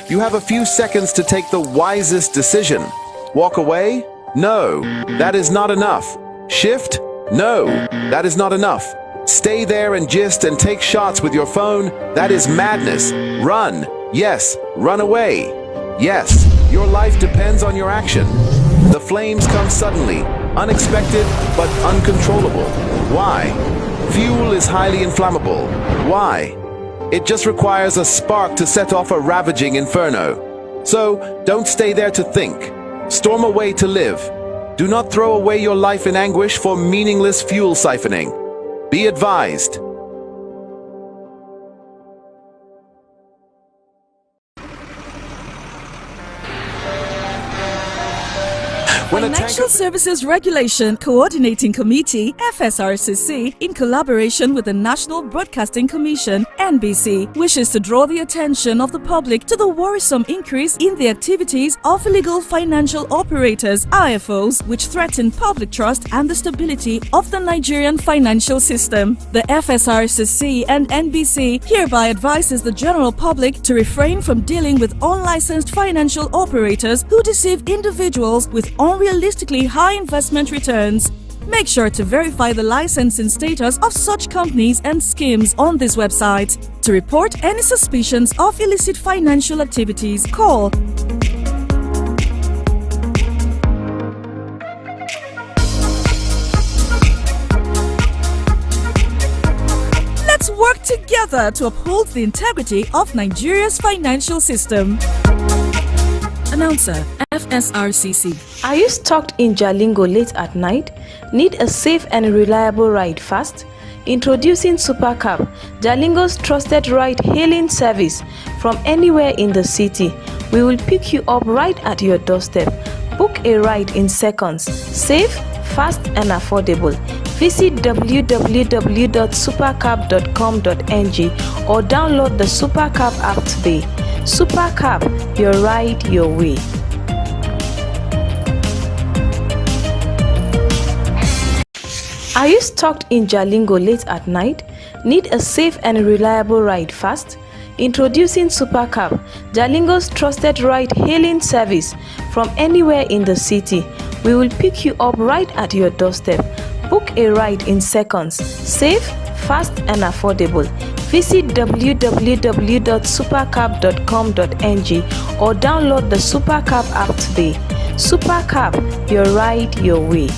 You have a few seconds to take the wisest decision. Walk away? No, that is not enough. Shift? No, that is not enough. Stay there and gist and take shots with your phone? That is madness. Run. Yes, run away. Yes, your life depends on your action. The flames come suddenly, unexpected but uncontrollable. Why? Fuel is highly inflammable. Why? It just requires a spark to set off a ravaging inferno. So, don't stay there to think. Storm away to live. Do not throw away your life in anguish for meaningless fuel siphoning. Be advised. Financial Services Regulation Coordinating Committee, FSRCC, in collaboration with the National Broadcasting Commission, NBC, wishes to draw the attention of the public to the worrisome increase in the activities of illegal financial operators, IFOs, which threaten public trust and the stability of the Nigerian financial system. The FSRCC and NBC hereby advises the general public to refrain from dealing with unlicensed financial operators who deceive individuals with unrealistically high investment returns. Make sure to verify the licensing status of such companies and schemes on this website. To report any suspicions of illicit financial activities, call Let's work together to uphold the integrity of Nigeria's financial system. Announcer, FSRCC. Are you stuck in Jalingo late at night? Need a safe and reliable ride fast? Introducing Supercab, Jalingo's trusted ride-hailing service from anywhere in the city. We will pick you up right at your doorstep. Book a ride in seconds. Safe, fast and affordable. Visit www.supercab.com.ng or download the Supercab app today. Supercab, your ride, your way. Are you stuck in Jalingo late at night? Need a safe and reliable ride fast? Introducing Supercab, Jalingo's trusted ride-hailing service from anywhere in the city. We will pick you up right at your doorstep. Book a ride in seconds. Safe, fast and affordable. Visit www.supercab.com.ng or download the Supercab app today. Supercab, your ride, your way.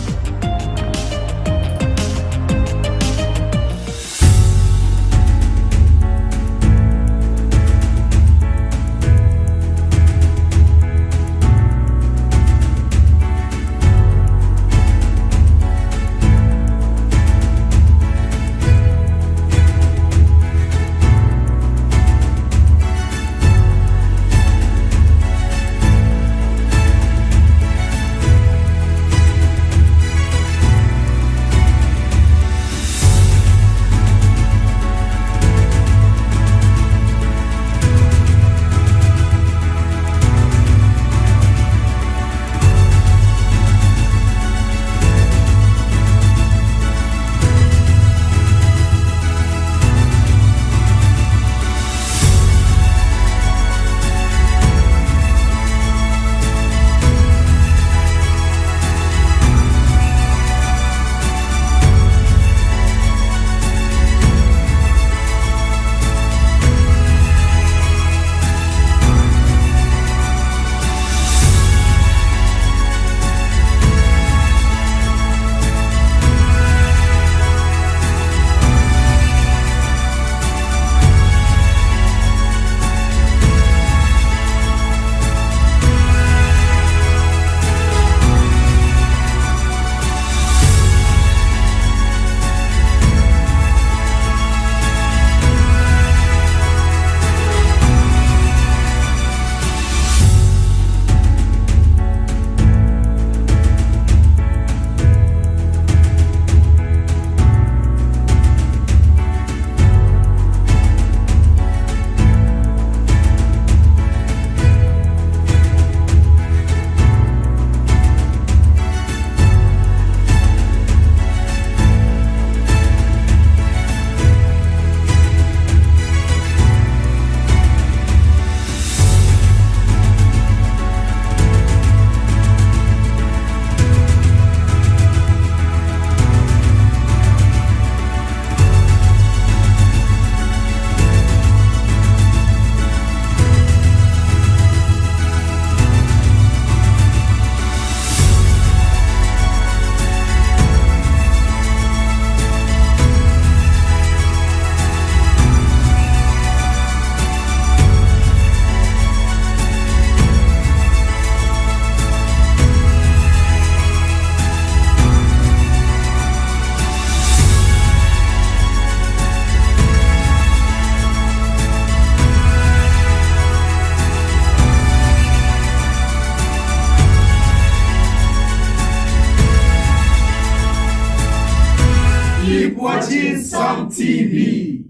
Keep watching Some TV.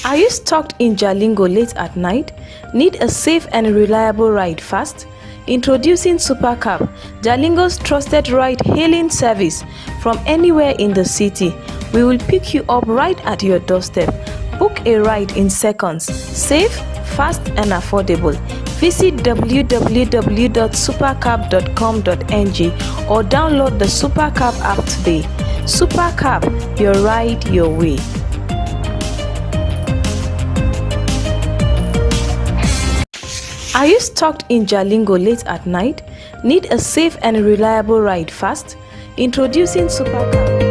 Are you stuck in Jalingo late at night? Need a safe and reliable ride fast? Introducing Supercab, Jalingo's trusted ride-hailing service from anywhere in the city. We will pick you up right at your doorstep. Book a ride in seconds. Safe, fast and affordable. Visit www.supercab.com.ng or download the Supercab app today. Supercab, your ride, your way. Are you stuck in Jalingo late at night? Need a safe and reliable ride fast? Introducing Supercab.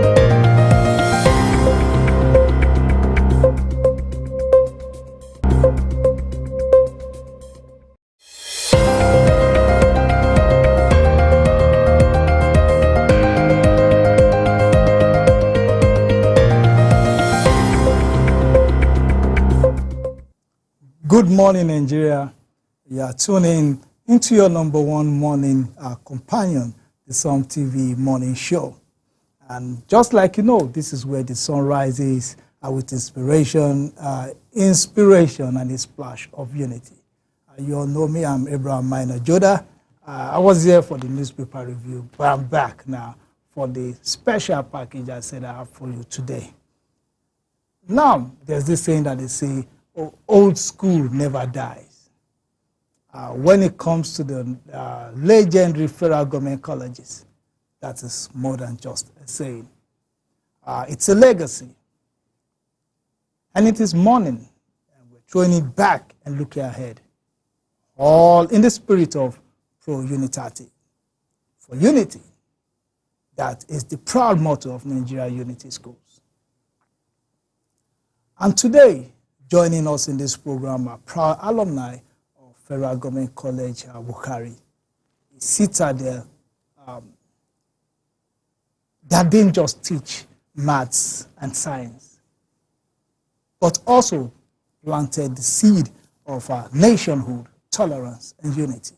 Good morning, Nigeria. You are tuning into your number one morning companion, the Some TV morning show. And just like you know, this is where the sun rises with inspiration, and a splash of unity. You all know me, I'm Abraham Minor Joda. I was here for the newspaper review, but I'm back now for the special package I said I have for you today. Now, there's this saying that they say, oh, old school never dies. When it comes to the legendary federal government colleges, that is more than just a saying. It's a legacy. And it is morning, and we're throwing it back and looking ahead. All in the spirit of pro-unitati. For unity, that is the proud motto of Nigeria Unity Schools. And today, joining us in this program are proud alumni Federal Government College, Bukari. Citadel, that didn't just teach maths and science, but also planted the seed of nationhood, tolerance, and unity.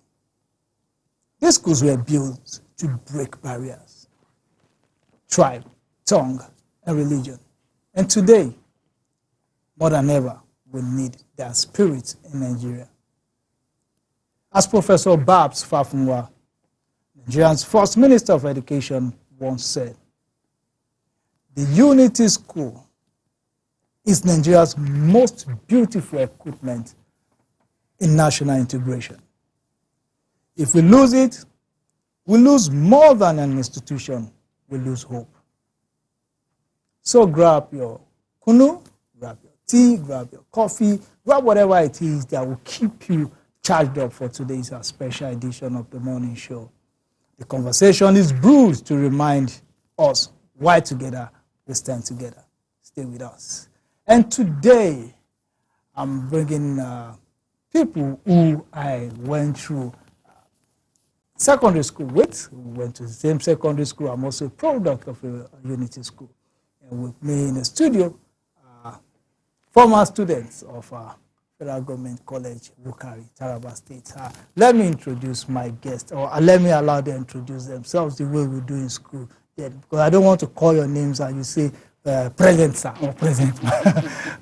These schools were built to break barriers, tribe, tongue, and religion. And today, more than ever, we need that spirit in Nigeria. As Professor Babs Fafunwa, Nigeria's first Minister of Education, once said, the Unity School is Nigeria's most beautiful equipment in national integration. If we lose it, we lose more than an institution, we lose hope. So grab your kunu, grab your tea, grab your coffee, grab whatever it is that will keep you charged up for today's special edition of the morning show. The conversation is brewed to remind us why together we stand together. Stay with us. And today, I'm bringing people who I went through secondary school with. We went to the same secondary school. I'm also a product of a Unity School. And with me in the studio, former students of Federal Government College, Wukari, Taraba State. Let me introduce my guests, or let me allow them to introduce themselves the way we do in school. Yeah, because I don't want to call your names and you say, present sir, or present.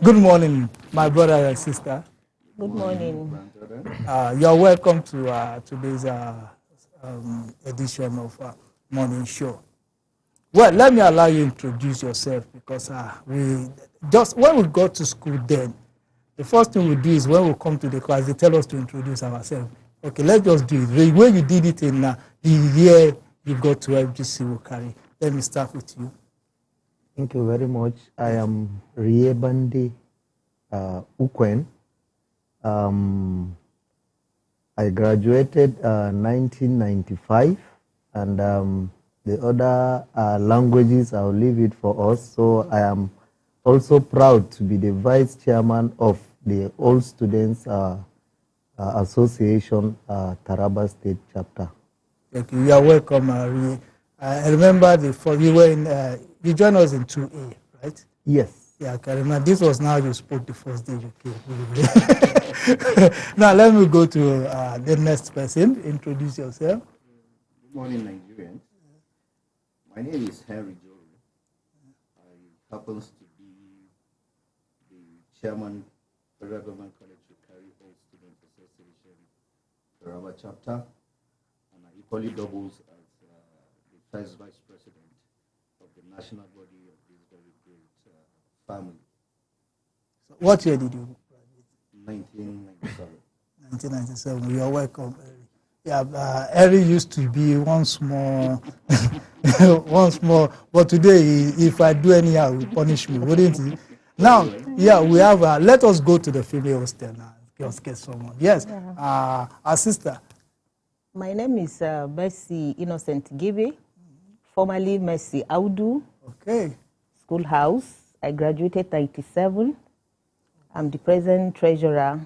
Good morning, my brother and sister. Good morning. You're welcome to today's edition of Morning Show. Well, let me allow you to introduce yourself, because when we go to school then, the first thing we do is when we come to the class, they tell us to introduce ourselves. Okay, let's just do it. The way you did it in the year you got to FGC Wukari. Let me start with you. Thank you very much. I am Riebande Ukwen. I graduated 1995, and the other languages, I'll leave it for us. So I am also proud to be the vice chairman of the All Students Association Taraba State chapter. Thank you. You are welcome, Rie. I remember you were in, you joined us in 2A, right? Yes. Yeah, I can remember. This was now you spoke the first day you came. Now let me go to the next person. Introduce yourself. Good morning, Nigerians. My name is Henry Jory. I happens to be the chairman of Federal Government College Wukari All Students Association Taraba chapter, and I equally doubles as the first vice president of the national body of this very great family. So what year did you graduate? 1997. 1997. You are welcome, Eri. Yeah, Eri used to be once more, but today, if I do anyhow, he will punish me, wouldn't he? Now, yeah, we have, let us go to the female hostel now. Just get someone. Yes, our sister. My name is Mercy Innocent Gibe, formerly Mercy Audu. Okay. Schoolhouse. I graduated 97. I'm the present treasurer,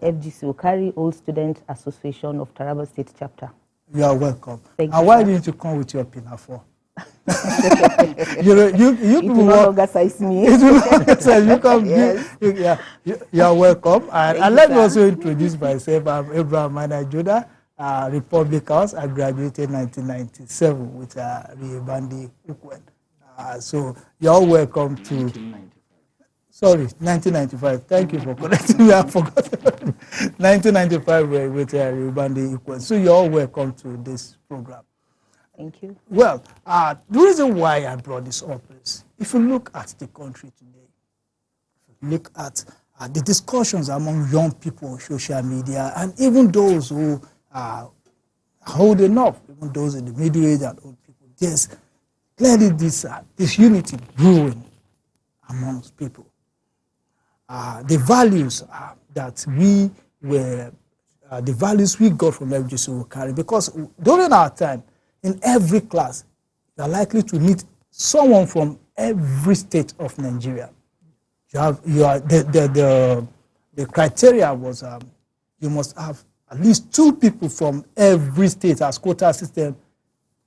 FGC Wukari All Student Association of Taraba State chapter. You are welcome. Thank and you, why sir. didn't you come with your pinafore? You will no longer size me. It will not longer size you. Come, Yes. You are welcome. And you, let me sir. also introduce myself. I'm Abraham Manajuda, Republic House. I graduated in 1997 with Riebande Ukwen. So you're all welcome to... 1995. Sorry, 1995. Thank you for correcting me. I forgot. 1995 with Riebande Ukwen. So you're all welcome to this program. Thank you. Well, the reason why I brought this up is, if you look at the country today, look at the discussions among young people on social media, and even those who are holding up, even those in the middle age and old people, there's clearly this unity brewing amongst people. The values that we were, the values we got from FGC Wukari, because during our time, in every class, you are likely to meet someone from every state of Nigeria. The criteria was you must have at least 2 people from every state as quota system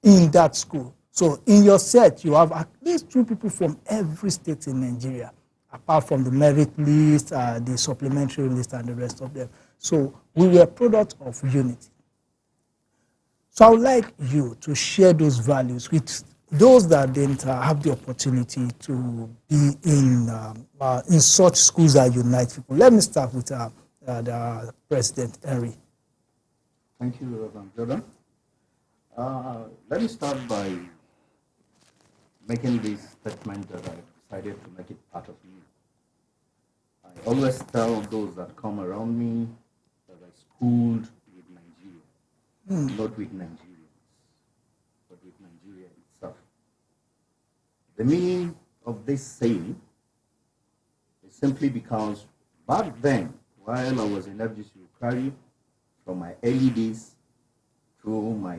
in that school. So in your set, you have at least 2 people from every state in Nigeria, apart from the merit list, the supplementary list, and the rest of them. So we were a product of unity. So I would like you to share those values with those that didn't have the opportunity to be in such schools that unite people. Let me start with the President Henry. Thank you, Reverend Jordan. Let me start by making this statement that I decided to make it part of me. I always tell those that come around me that I schooled with Nigeria, not with Nigerians, but with Nigeria itself. The meaning of this saying is simply because back then, while I was in FGC Ukari, from my early days to my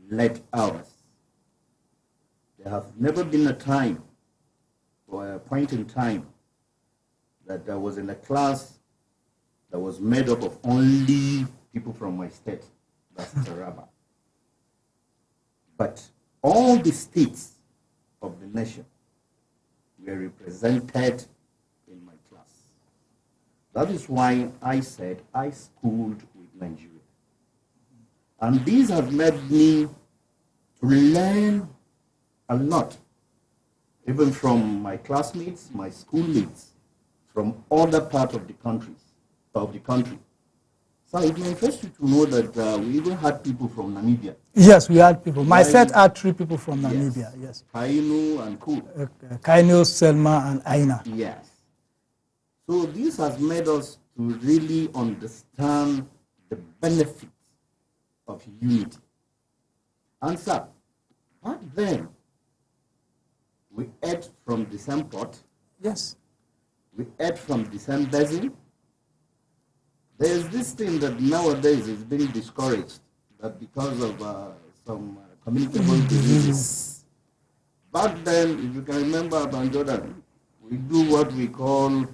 late hours, there have never been a time or a point in time that I was in a class that was made up of only people from my state, that's Taraba. But all the states of the nation were represented in my class. That is why I said I schooled with Nigeria. And these have made me to learn a lot, even from my classmates, my schoolmates, from other parts of the country. So it may interest you to know that we even had people from Namibia. Yes, we had people. My set had 3 people from Namibia, yes. Kainu and Kul. Kainu, Selma, and Aina. Yes. So this has made us to really understand the benefits of unity. And so, back then, we ate from the same pot. Yes. We ate from the same basin. There's this thing that nowadays is being discouraged, that because of some communicable diseases. Back then, if you can remember, Banjoda, we do what we call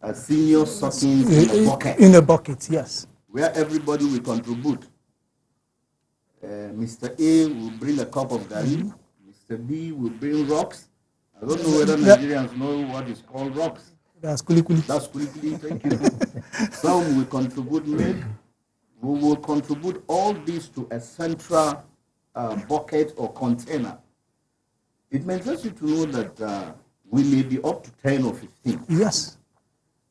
a senior sucking in a bucket. In a bucket, yes. Where everybody will contribute. Mr. A will bring a cup of garri. Mr. B will bring rocks. I don't know whether Nigerians know what is called rocks. That's kulikuli. That's kulikuli, thank you. Some will contribute milk. We will contribute all this to a central bucket or container. It may interest you to know that we may be up to 10 or 15. Yes.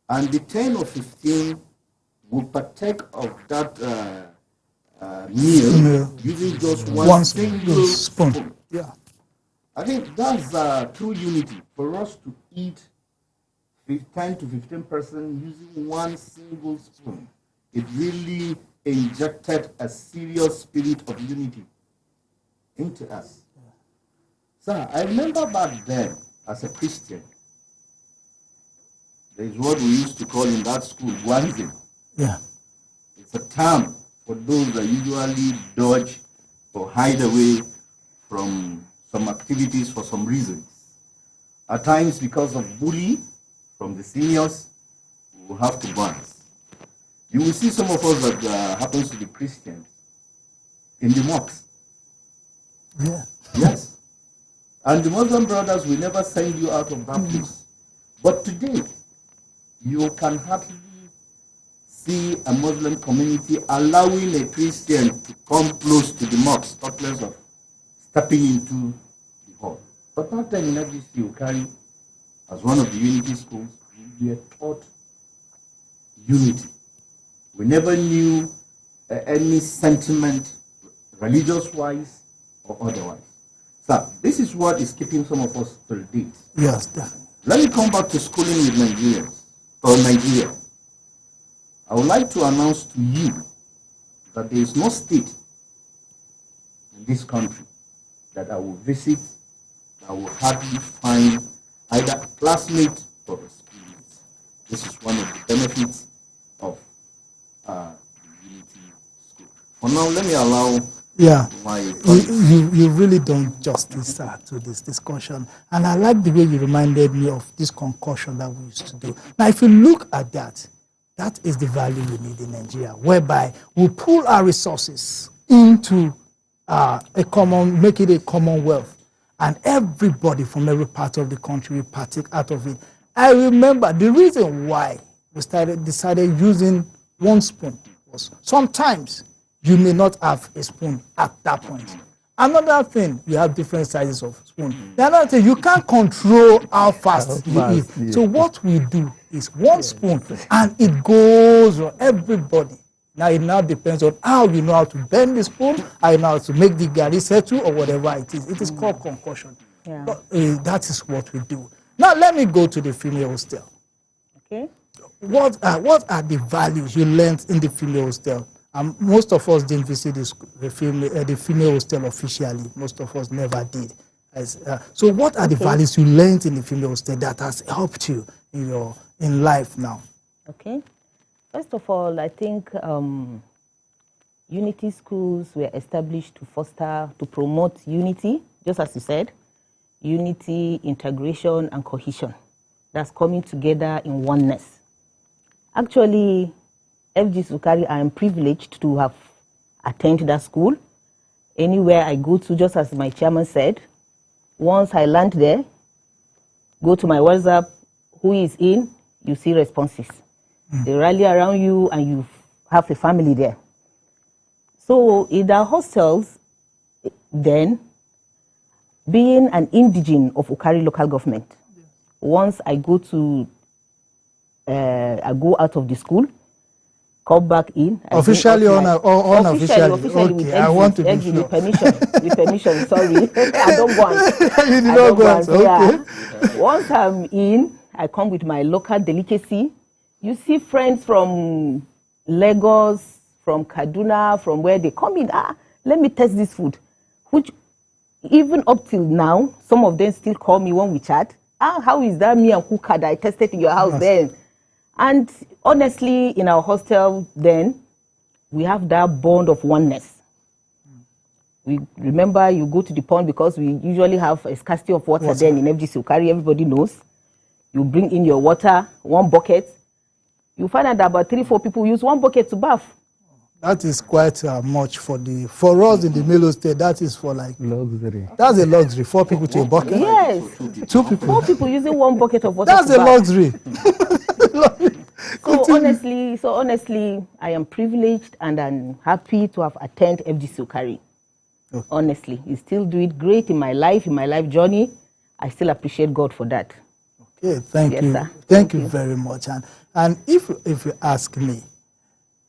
And the 10 or 15 will partake of that meal using just one single spoon. Yeah. I think that's true unity, for us to eat 10 to 15% using one single spoon. It really injected a serious spirit of unity into us. So I remember back then, as a Christian, there is what we used to call in that school, guanzing. Yeah. It's a term for those that usually dodge or hide away from some activities for some reasons. At times, because of bullying from the seniors, we will have to bounce. You will see some of us that happens to be Christians in the mosques. Yeah. Yes. And the Muslim brothers will never send you out of that place. But today, you can hardly see a Muslim community allowing a Christian to come close to the mosque, not less of stepping into the hall. But back then in FGC Ukari, as one of the unity schools, we were taught unity. We never knew any sentiment, religious-wise or otherwise. So this is what is keeping some of us till date. Yes, definitely. Let me come back to schooling with Nigerians, or Nigeria. I would like to announce to you that there is no state in this country that I will visit that will hardly find either a classmate or a student. This is one of the benefits of the Unity School. For now, let me allow my you've really done justice to this discussion. And I like the way you reminded me of this concussion that we used to do. Now, if you look at that, that is the value we need in Nigeria, whereby we pull our resources into make it a commonwealth. And everybody from every part of the country will partake out of it. I remember the reason why we decided using one spoon was sometimes you may not have a spoon at that point. Another thing, you have different sizes of spoon. The other thing, you can't control how fast you eat. Yeah. So what we do is one spoon, and it goes on everybody. Now it now depends on how you know how to bend the spoon, how you know how to make the garri settle, or whatever it is. It is called concussion. Yeah. But, that is what we do. Now let me go to the female hostel. Okay. What are the values you learned in the female hostel? Most of us didn't visit the female hostel officially. Most of us never did. So what are the values you learned in the female hostel that has helped you in life now? Okay. First of all, I think unity schools were established to foster, to promote unity, just as you said, unity, integration, and cohesion. That's coming together in oneness. Actually, FG Sukari, I am privileged to have attended that school. Anywhere I go to, just as my chairman said, once I land there, go to my WhatsApp, who is in, you see responses. They rally around you and you have a family there. So in the hostels, then, being an indigene of Ukari local government, once I go out of the school, come back in. Officially or unofficially? Officially okay, I want to be sure. With permission, sorry. I don't want. You did not want, okay. Yeah. Once I'm in, I come with my local delicacy. You see friends from Lagos, from Kaduna, from where they come in. Let me test this food. Which, even up till now, some of them still call me when we chat. How is that me and kuka that I tested in your house then? And honestly, in our hostel then, we have that bond of oneness. We remember you go to the pond because we usually have a scarcity of water then in FG Sukari, everybody knows. You bring in your water, one bucket. You find out that about 3-4 people use one bucket to bath. That is quite much for us in the middle state. That is for like luxury. That's a luxury. 4 people to a bucket. Yes. 2 people. 4 people using one bucket of water. That's a luxury. So honestly, I am privileged and I'm happy to have attended FG Sukari. Okay. Honestly, you still do it great in my life journey. I still appreciate God for that. Okay, thank you. Sir. Thank you very much. And if you ask me,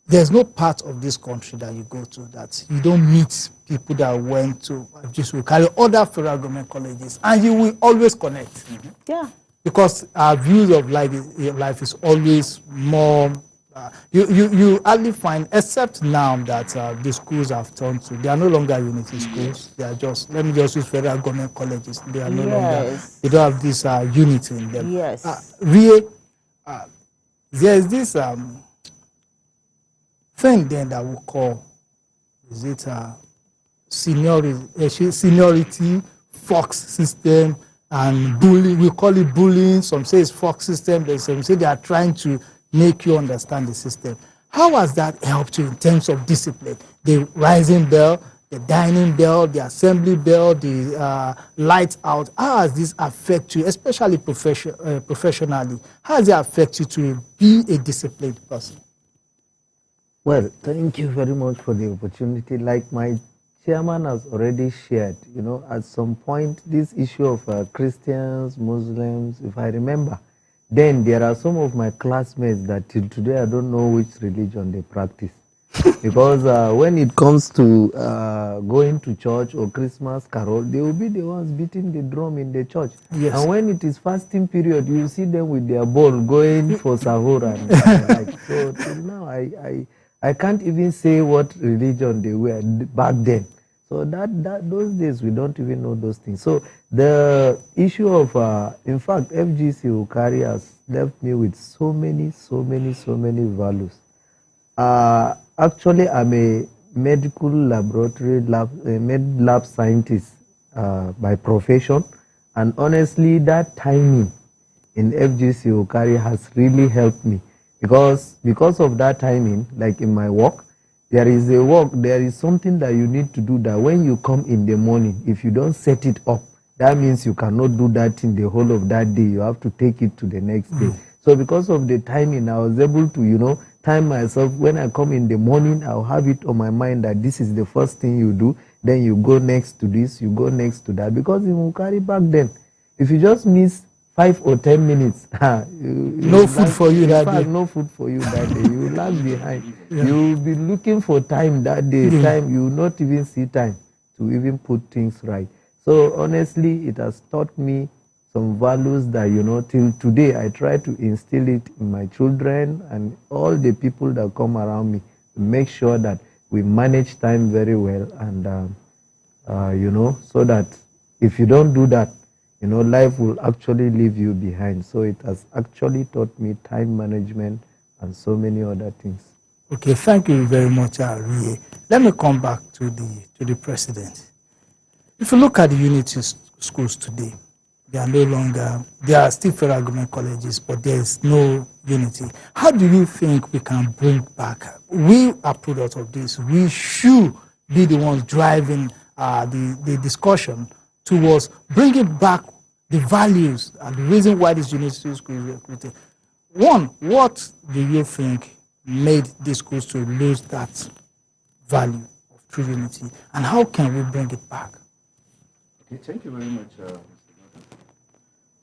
there's no part of this country that you go to that you don't meet people that went to just will carry other federal government colleges, and you will always connect. Mm-hmm. Yeah. Because our views of life is always more. You hardly find, except now that the schools have turned to, they are no longer unity schools. They are just, let me just use federal government colleges. They are no longer. They don't have this unity in them. Yes. There is this thing then that we call, is it seniority, Fox system, and bullying. We call it bullying. Some say it's Fox system. Some say they are trying to make you understand the system. How has that helped you in terms of discipline? The rising bell, the dining bell, the assembly bell, the lights out. How has this affect you, especially professionally? How does it affect you to be a disciplined person? Well, thank you very much for the opportunity. Like my chairman has already shared, at some point, this issue of Christians, Muslims, if I remember, then there are some of my classmates that till today I don't know which religion they practice. Because when it comes to going to church or Christmas carol, they will be the ones beating the drum in the church. Yes. And when it is fasting period, you see them with their bowl going for sahur and like. So till now, I can't even say what religion they were back then. So those days we don't even know those things. So the issue of, in fact, FGC Ukari has left me with so many values. Actually, I'm a medical laboratory lab scientist by profession, and honestly, that timing in FGC Ukari has really helped me because of that timing, like in my work. There is something that you need to do that when you come in the morning, if you don't set it up, that means you cannot do that in the whole of that day. You have to take it to the next day. So because of the timing, I was able to, time myself. When I come in the morning, I'll have it on my mind that this is the first thing you do. Then you go next to this, you go next to that. Because in Wukari back then, if you just miss 5 or 10 minutes, no food for you that day. No food for you that day. You lag behind. Yeah. You'll be looking for time that day. Yeah. Time, you will not even see time to even put things right. So honestly, it has taught me some values that, till today, I try to instill it in my children and all the people that come around me to make sure that we manage time very well and, so that if you don't do that, life will actually leave you behind. So it has actually taught me time management and so many other things. Okay, thank you very much, Rie. Let me come back to the president. If you look at the unity schools today, they are no longer, there are still federal government colleges, but there is no unity. How do you think we can bring back? We are product of this. We should be the ones driving the discussion towards bringing back the values and the reason why this unity school is created. One, what do you think made these schools to lose that value of true unity, and how can we bring it back? Okay, thank you very much, Mr. Gordon.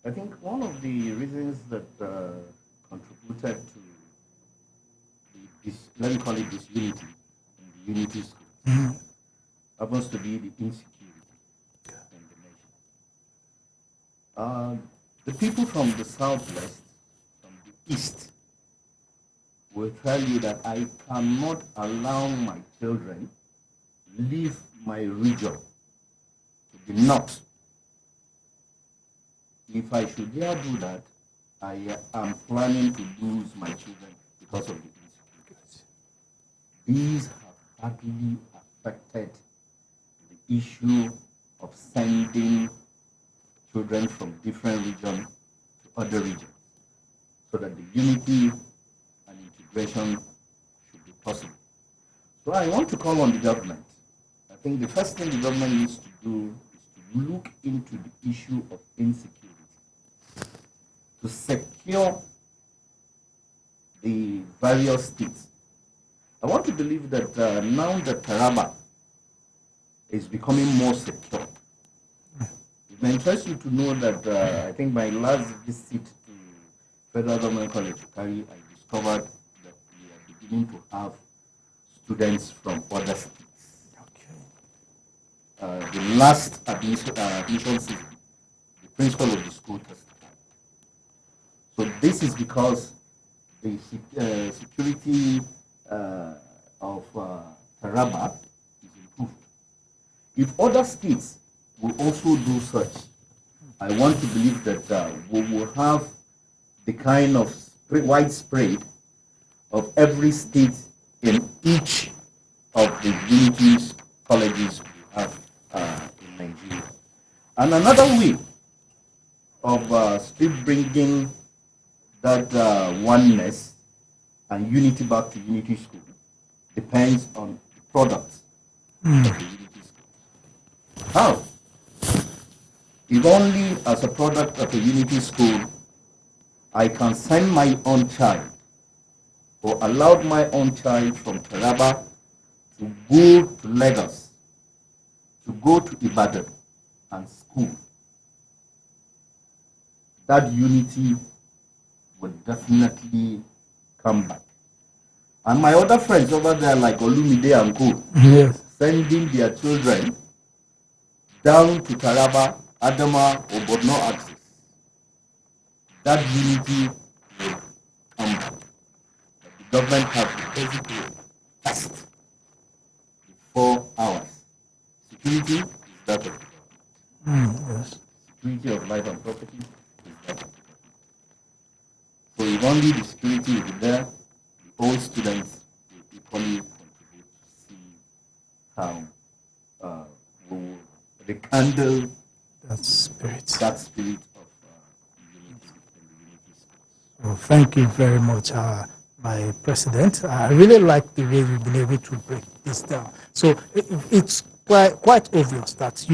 I think one of the reasons that contributed to this, let me call it this unity, in the unity schools, happens to be the insecurity in the nation. The people from the southwest, from the east, will tell you that I cannot allow my children leave my region to the north. If I should dare do that, I am planning to lose my children because of the insecurity. These have badly affected the issue of sending children from different regions to other regions, so that the unity and integration should be possible. So I want to call on the government. I think the first thing the government needs to do is to look into the issue of insecurity, to secure the various states. I want to believe that now that Taraba is becoming more secure, it may interest you to know that I think my last visit to Federal Government College Wukari, I discovered that we are beginning to have students from other states. The last admission season, the principal of the school testified. So this is because the security of Taraba is improved. If other states will also do such, I want to believe that we will have the kind of widespread of every state in each of the unity colleges we have in Nigeria. And another way of still bringing that oneness and unity back to unity school depends on the products of the unity school. How? If only as a product of a unity school, I can send my own child or allowed my own child from Taraba to go to Lagos, to go to Ibadan and school. That unity would definitely come back. And my other friends over there, like Olumide and Co, yes, sending their children down to Taraba, Adama, or Borno axis. That unity will come back. The government has to basically test 4 hours. Security is that of the government. Yes. Security of life and property is that of the government. So if only the security is there, the old students will equally contribute to see how we will rekindle that spirit of unity in the unity schools. Well, thank you very much, my president. I really like the way you've been able to break this down. So it's quite obvious that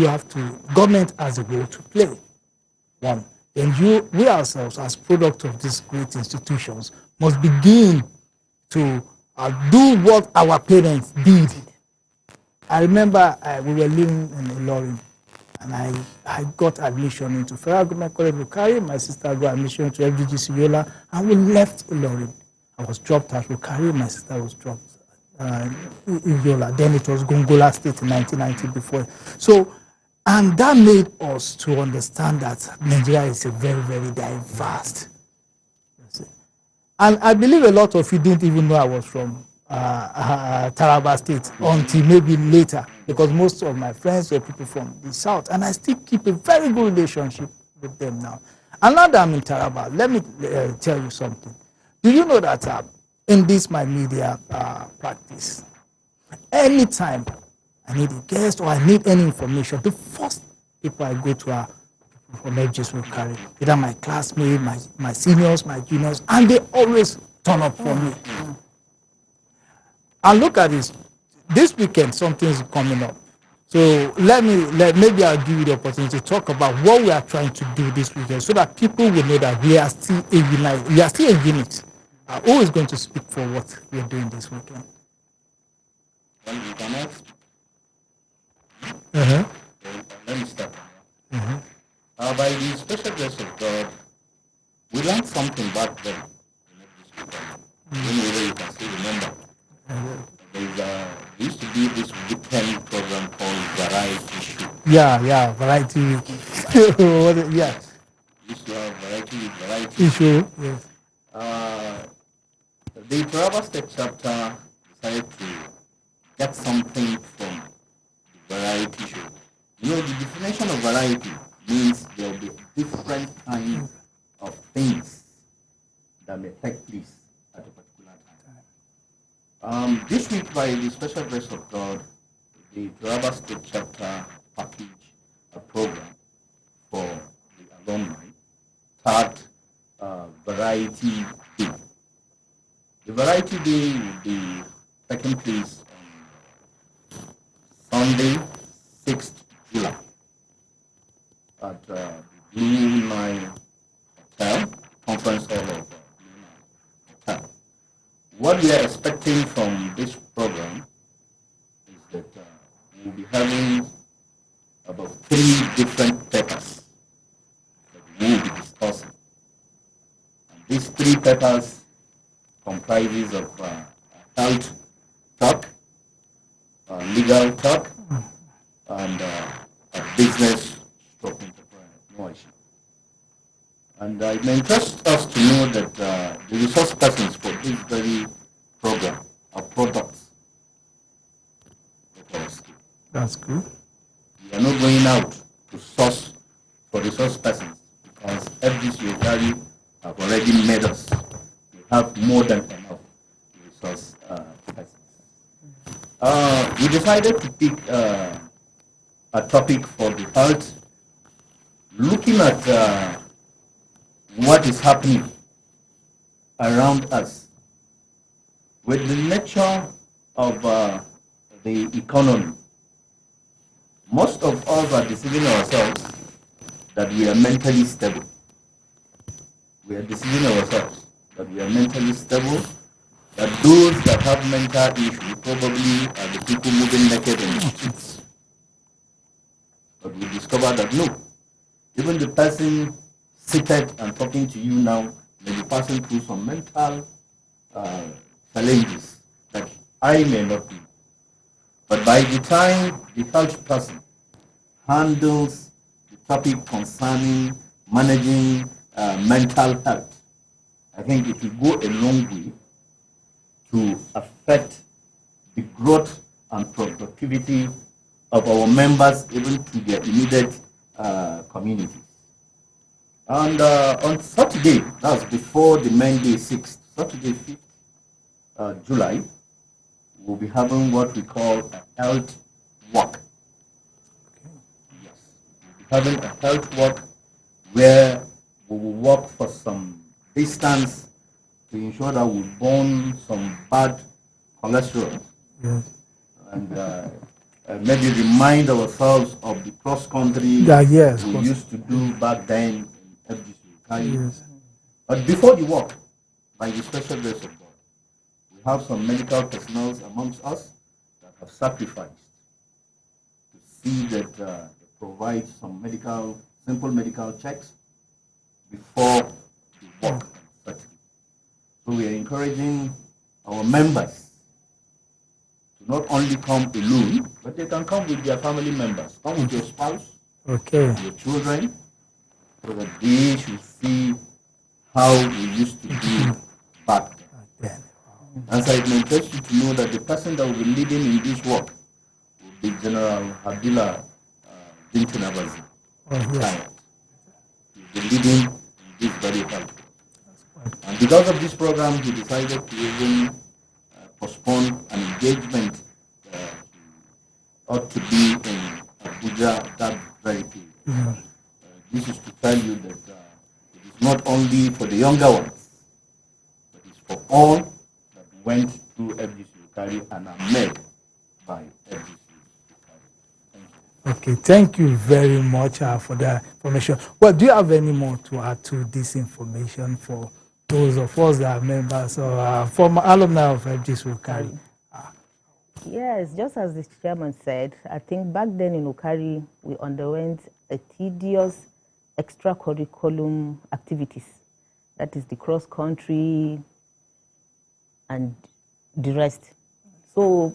government has a role to play. One, and we ourselves, as product of these great institutions, must begin to do what our parents did. I remember we were living in Ilorin, and I got admission into Federal Government College Rukari. My sister got admission to FGGC Yola, and we left Ilorin. I was dropped at Rukari. My sister was dropped in Yola. Then it was Gongola State in 1990 before. So, and that made us to understand that Nigeria is a very, very diverse. And I believe a lot of you didn't even know I was from Taraba State until maybe later, because most of my friends were people from the south, and I still keep a very good relationship with them now. And now that I'm in Taraba, let me tell you something. Do you know that in this my media practice, anytime I need a guest or I need any information, the first people I go to are people from FGS will carry, either my classmates, my seniors, my juniors, and they always turn up for me. And look at this. This weekend, something is coming up. So maybe I'll give you the opportunity to talk about what we are trying to do this weekend, so that people will know that we are still a unit. We are still a unit. Who is going to speak for what we are doing this weekend? Well, you can ask. Let me start. By the special grace of God, we learned something back then. Whether you can still remember. There used to be this weekend program called Variety Show. Yeah, Variety Week. Yeah. Used to have Variety Show. Yes. The Taraba State chapter decided to get something from the Variety Show. You know, the definition of variety means there will be different kinds of things that may take place at a particular time. This week, by the special grace of God, the Taraba State chapter packaged a program for the alumni, third Variety Day. The Variety Day will be taking place on Sunday, 6th July at the Blue Nile Hotel, Conference Hall of Blue Nile Hotel. What we are expecting from this program is that we'll be having about 3 different papers that we will be discussing. And these 3 papers comprises of health talk, legal talk, and business entrepreneurship. And it may interest us to know that the resource persons for this very program are products. That's good. We are not going out to source for resource persons, because FGS Yokari have already made us. We have more than enough resource persons. We decided to pick a topic for the health, looking at what is happening around us with the nature of the economy. Most of us are deceiving ourselves that we are mentally stable. We are deceiving ourselves that we are mentally stable, that those that have mental issues probably are the people moving naked in the streets. But we discover that no, even the person seated and talking to you now may be passing through some mental challenges that I may not be. But by the time the health person handles the topic concerning managing mental health, I think it will go a long way to affect the growth and productivity of our members, even to their immediate communities. And on Saturday, that's before the main day 6th, Saturday 5th July, we'll be having what we call a health walk. Yes, we'll be having a health walk where we will walk for some distance to ensure that we burn some bad cholesterol. Yes. And maybe remind ourselves of the cross-country we used to do back then in FGS. Yes. But before the walk, by the special grace of God, we We have some medical personnel amongst us that have sacrificed to see that they provide some simple medical checks before the work and such. So we are encouraging our members to not only come alone, but they can come with their family members. Come with your spouse, okay, your children, so that they should see how we used to do back then. As I mentioned, you to know that the person that will be leading in this work will be General Habila Jintinabazi. He will be leading in this very help. And because of this program, he decided to even postpone an engagement ought to be in Abuja that very period. This is to tell you that it is not only for the younger ones, but it's for all that went through FGC Ukari and are made by FGC Ukari. Okay, thank you very much for that information. Well, do you have any more to add to this information for those of us that are members or former alumni of FGC Ukari? Yes, just as the chairman said, I think back then in Ukari, we underwent a tedious extracurriculum activities. That is the cross-country and the rest. So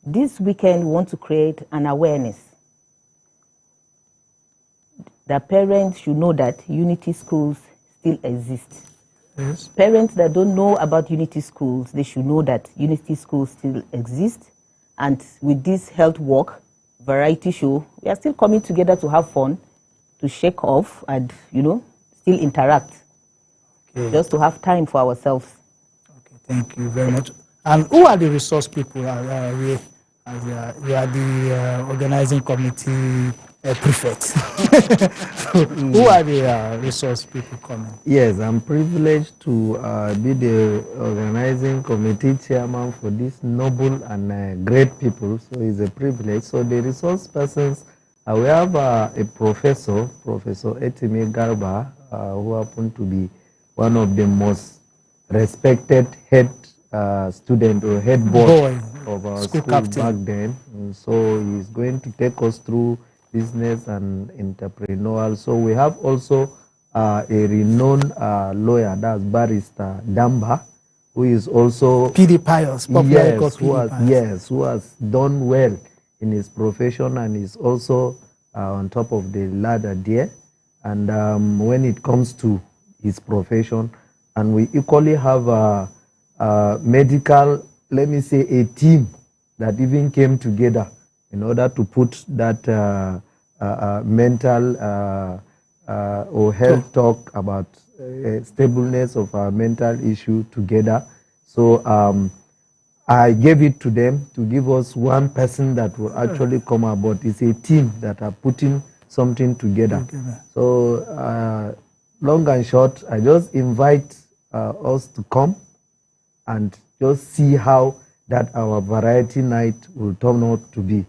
this weekend, we want to create an awareness that parents should know that Unity schools still exist. Yes. Parents that don't know about Unity schools, they should know that Unity schools still exist. And with this health walk, variety show, we are still coming together to have fun, to shake off and, still interact. Okay. Just to have time for ourselves. Okay, thank you very much. And who are the resource people? You are the organizing committee prefect. Who are the resource people coming? Yes, I'm privileged to be the organizing committee chairman for this noble and great people. So it's a privilege. So the resource persons, we have a professor, Professor Etime Garba, who happened to be one of the most respected head student or head boy of our school back then. And so he's going to take us through business and entrepreneurial. So we have also a renowned lawyer, that's Barrister Damba, who is also PD Pius, who has done well in his profession and is also on top of the ladder there. And when it comes to his profession, and we equally have a medical, let me say, a team that even came together in order to put that mental or health talk about stableness of our mental issue together. So I gave it to them to give us one person that will actually come about. It's a team that are putting something together. So long and short, I just invite us to come and just see how that our variety night will turn out to be.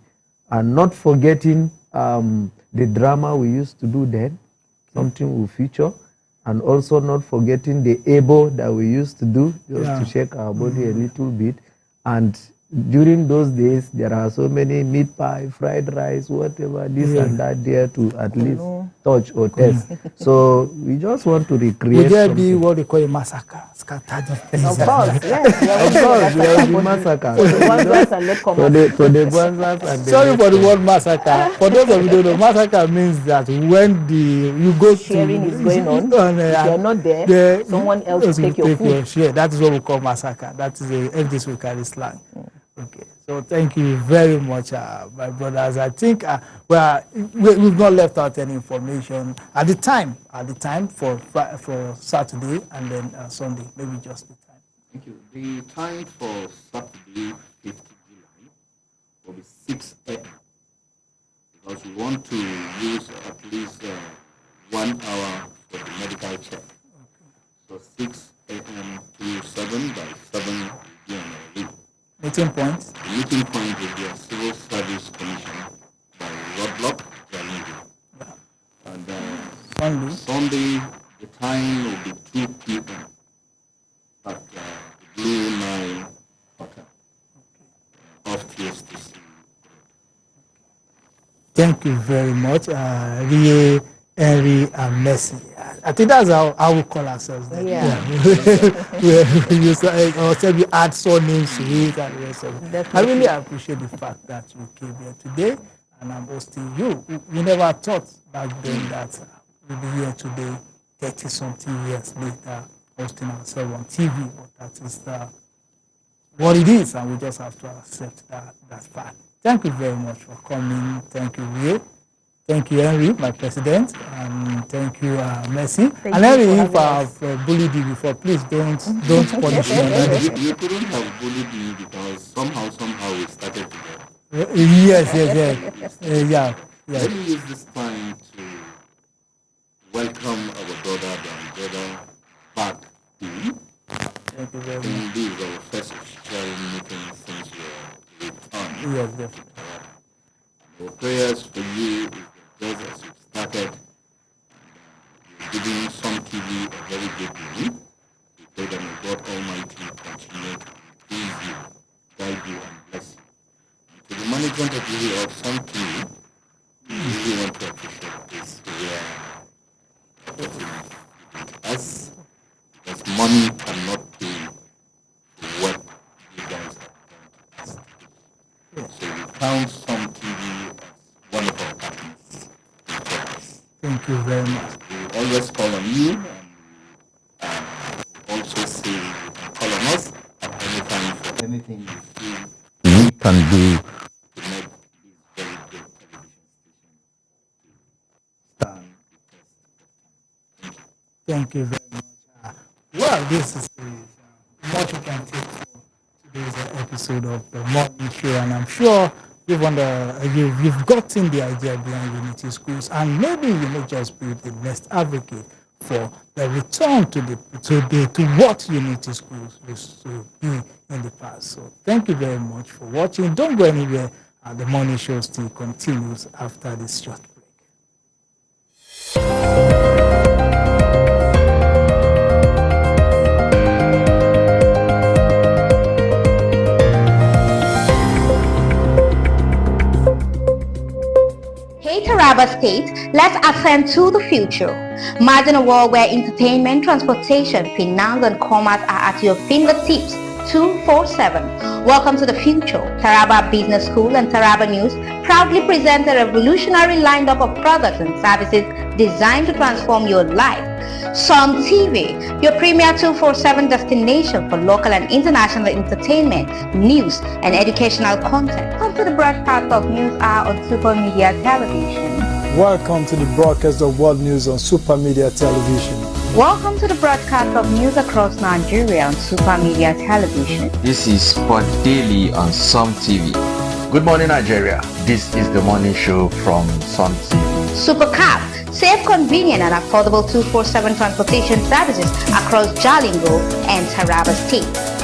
And not forgetting the drama we used to do then, something will feature. And also not forgetting the able that we used to do, just to shake our body a little bit. And during those days, there are so many meat pie, fried rice, whatever, this and that there to at least touch or taste. So we just want to recreate. Would there be what they call a massacre? Scattered. Of course, yes. Of course, there will be massacre. Sorry for the word massacre. For those of you who don't know, massacre means that when you go sharing is going on, if you're not there, someone else will take your food. Share. That is what we call massacre. That is the FGC Ukari slang. Okay, so thank you very much, my brothers. I think we've not left out any information at the time for Saturday and then Sunday, maybe just the time. Thank you. The time for Saturday, 5th July, will be 6 a.m. because we want to use at least 1 hour for the medical check. Okay. So 6 a.m. to 7 by 7 p.m. Meeting point? The meeting point will be a Civil Service Commission by Roadblock, Jalingo. And Sunday, the time will be 2 p.m. at the Blue Nile Thank you very much, Rie, Henry, and Mercy. I think that's how we call ourselves. Then. We add surnames to it and the rest of it. I really appreciate the fact that you came here today, and I'm hosting you. We never thought back then that we'll be here today, 30-something years later, hosting ourselves on TV. But that is what it is, and we just have to accept that fact. Thank you very much for coming. Thank you, Rie. Thank you, Henry, my president, and thank you, Mercy. And Henry, if I've bullied you before, please don't punish me. You couldn't have bullied me because somehow we started together. Yes. Yeah. Let me use this time to welcome our brother back to you. Thank you very much. Indeed, our first official meeting since your return. Yes, definitely. Our prayers for you just as you started, you're giving Some TV a very good name. We pray that may God Almighty continue to please you, guide you, and bless you. And to the management of Some TV, we really want to appreciate this opportunity with us, because money cannot pay what you guys have done to us. So we count Some TV as one of our partners. Thank you very much. We always call on you, and also say you can call on us at any time for anything you feel we can do to make this very good television station stand the test of time. Thank you very much. Well, this is what you can take for today's episode of the Morning Show, and I'm sure you've gotten the idea behind Unity Schools, and maybe you may just be the next advocate for the return to what Unity Schools used to be in the past. So thank you very much for watching. Don't go anywhere. The Morning Show still continues after this short break. Taraba State, let's ascend to the future. Imagine a world where entertainment, transportation, finance, and commerce are at your fingertips 24/7. Welcome to the future. Taraba Business School and Taraba News proudly present a revolutionary lineup of products and services designed to transform your life. Some TV, your premier 24/7 destination for local and international entertainment, news, and educational content. Come to the broadcast of News Hour on Super Media Television. Welcome to the broadcast of World News on Super Media Television. Welcome to the broadcast of news across Nigeria on Super Media Television. This is Sport Daily on Some TV. Good morning, Nigeria. This is the morning show from Some TV. Super Cap, safe, convenient, and affordable 24/7 transportation services across Jalingo and Taraba State.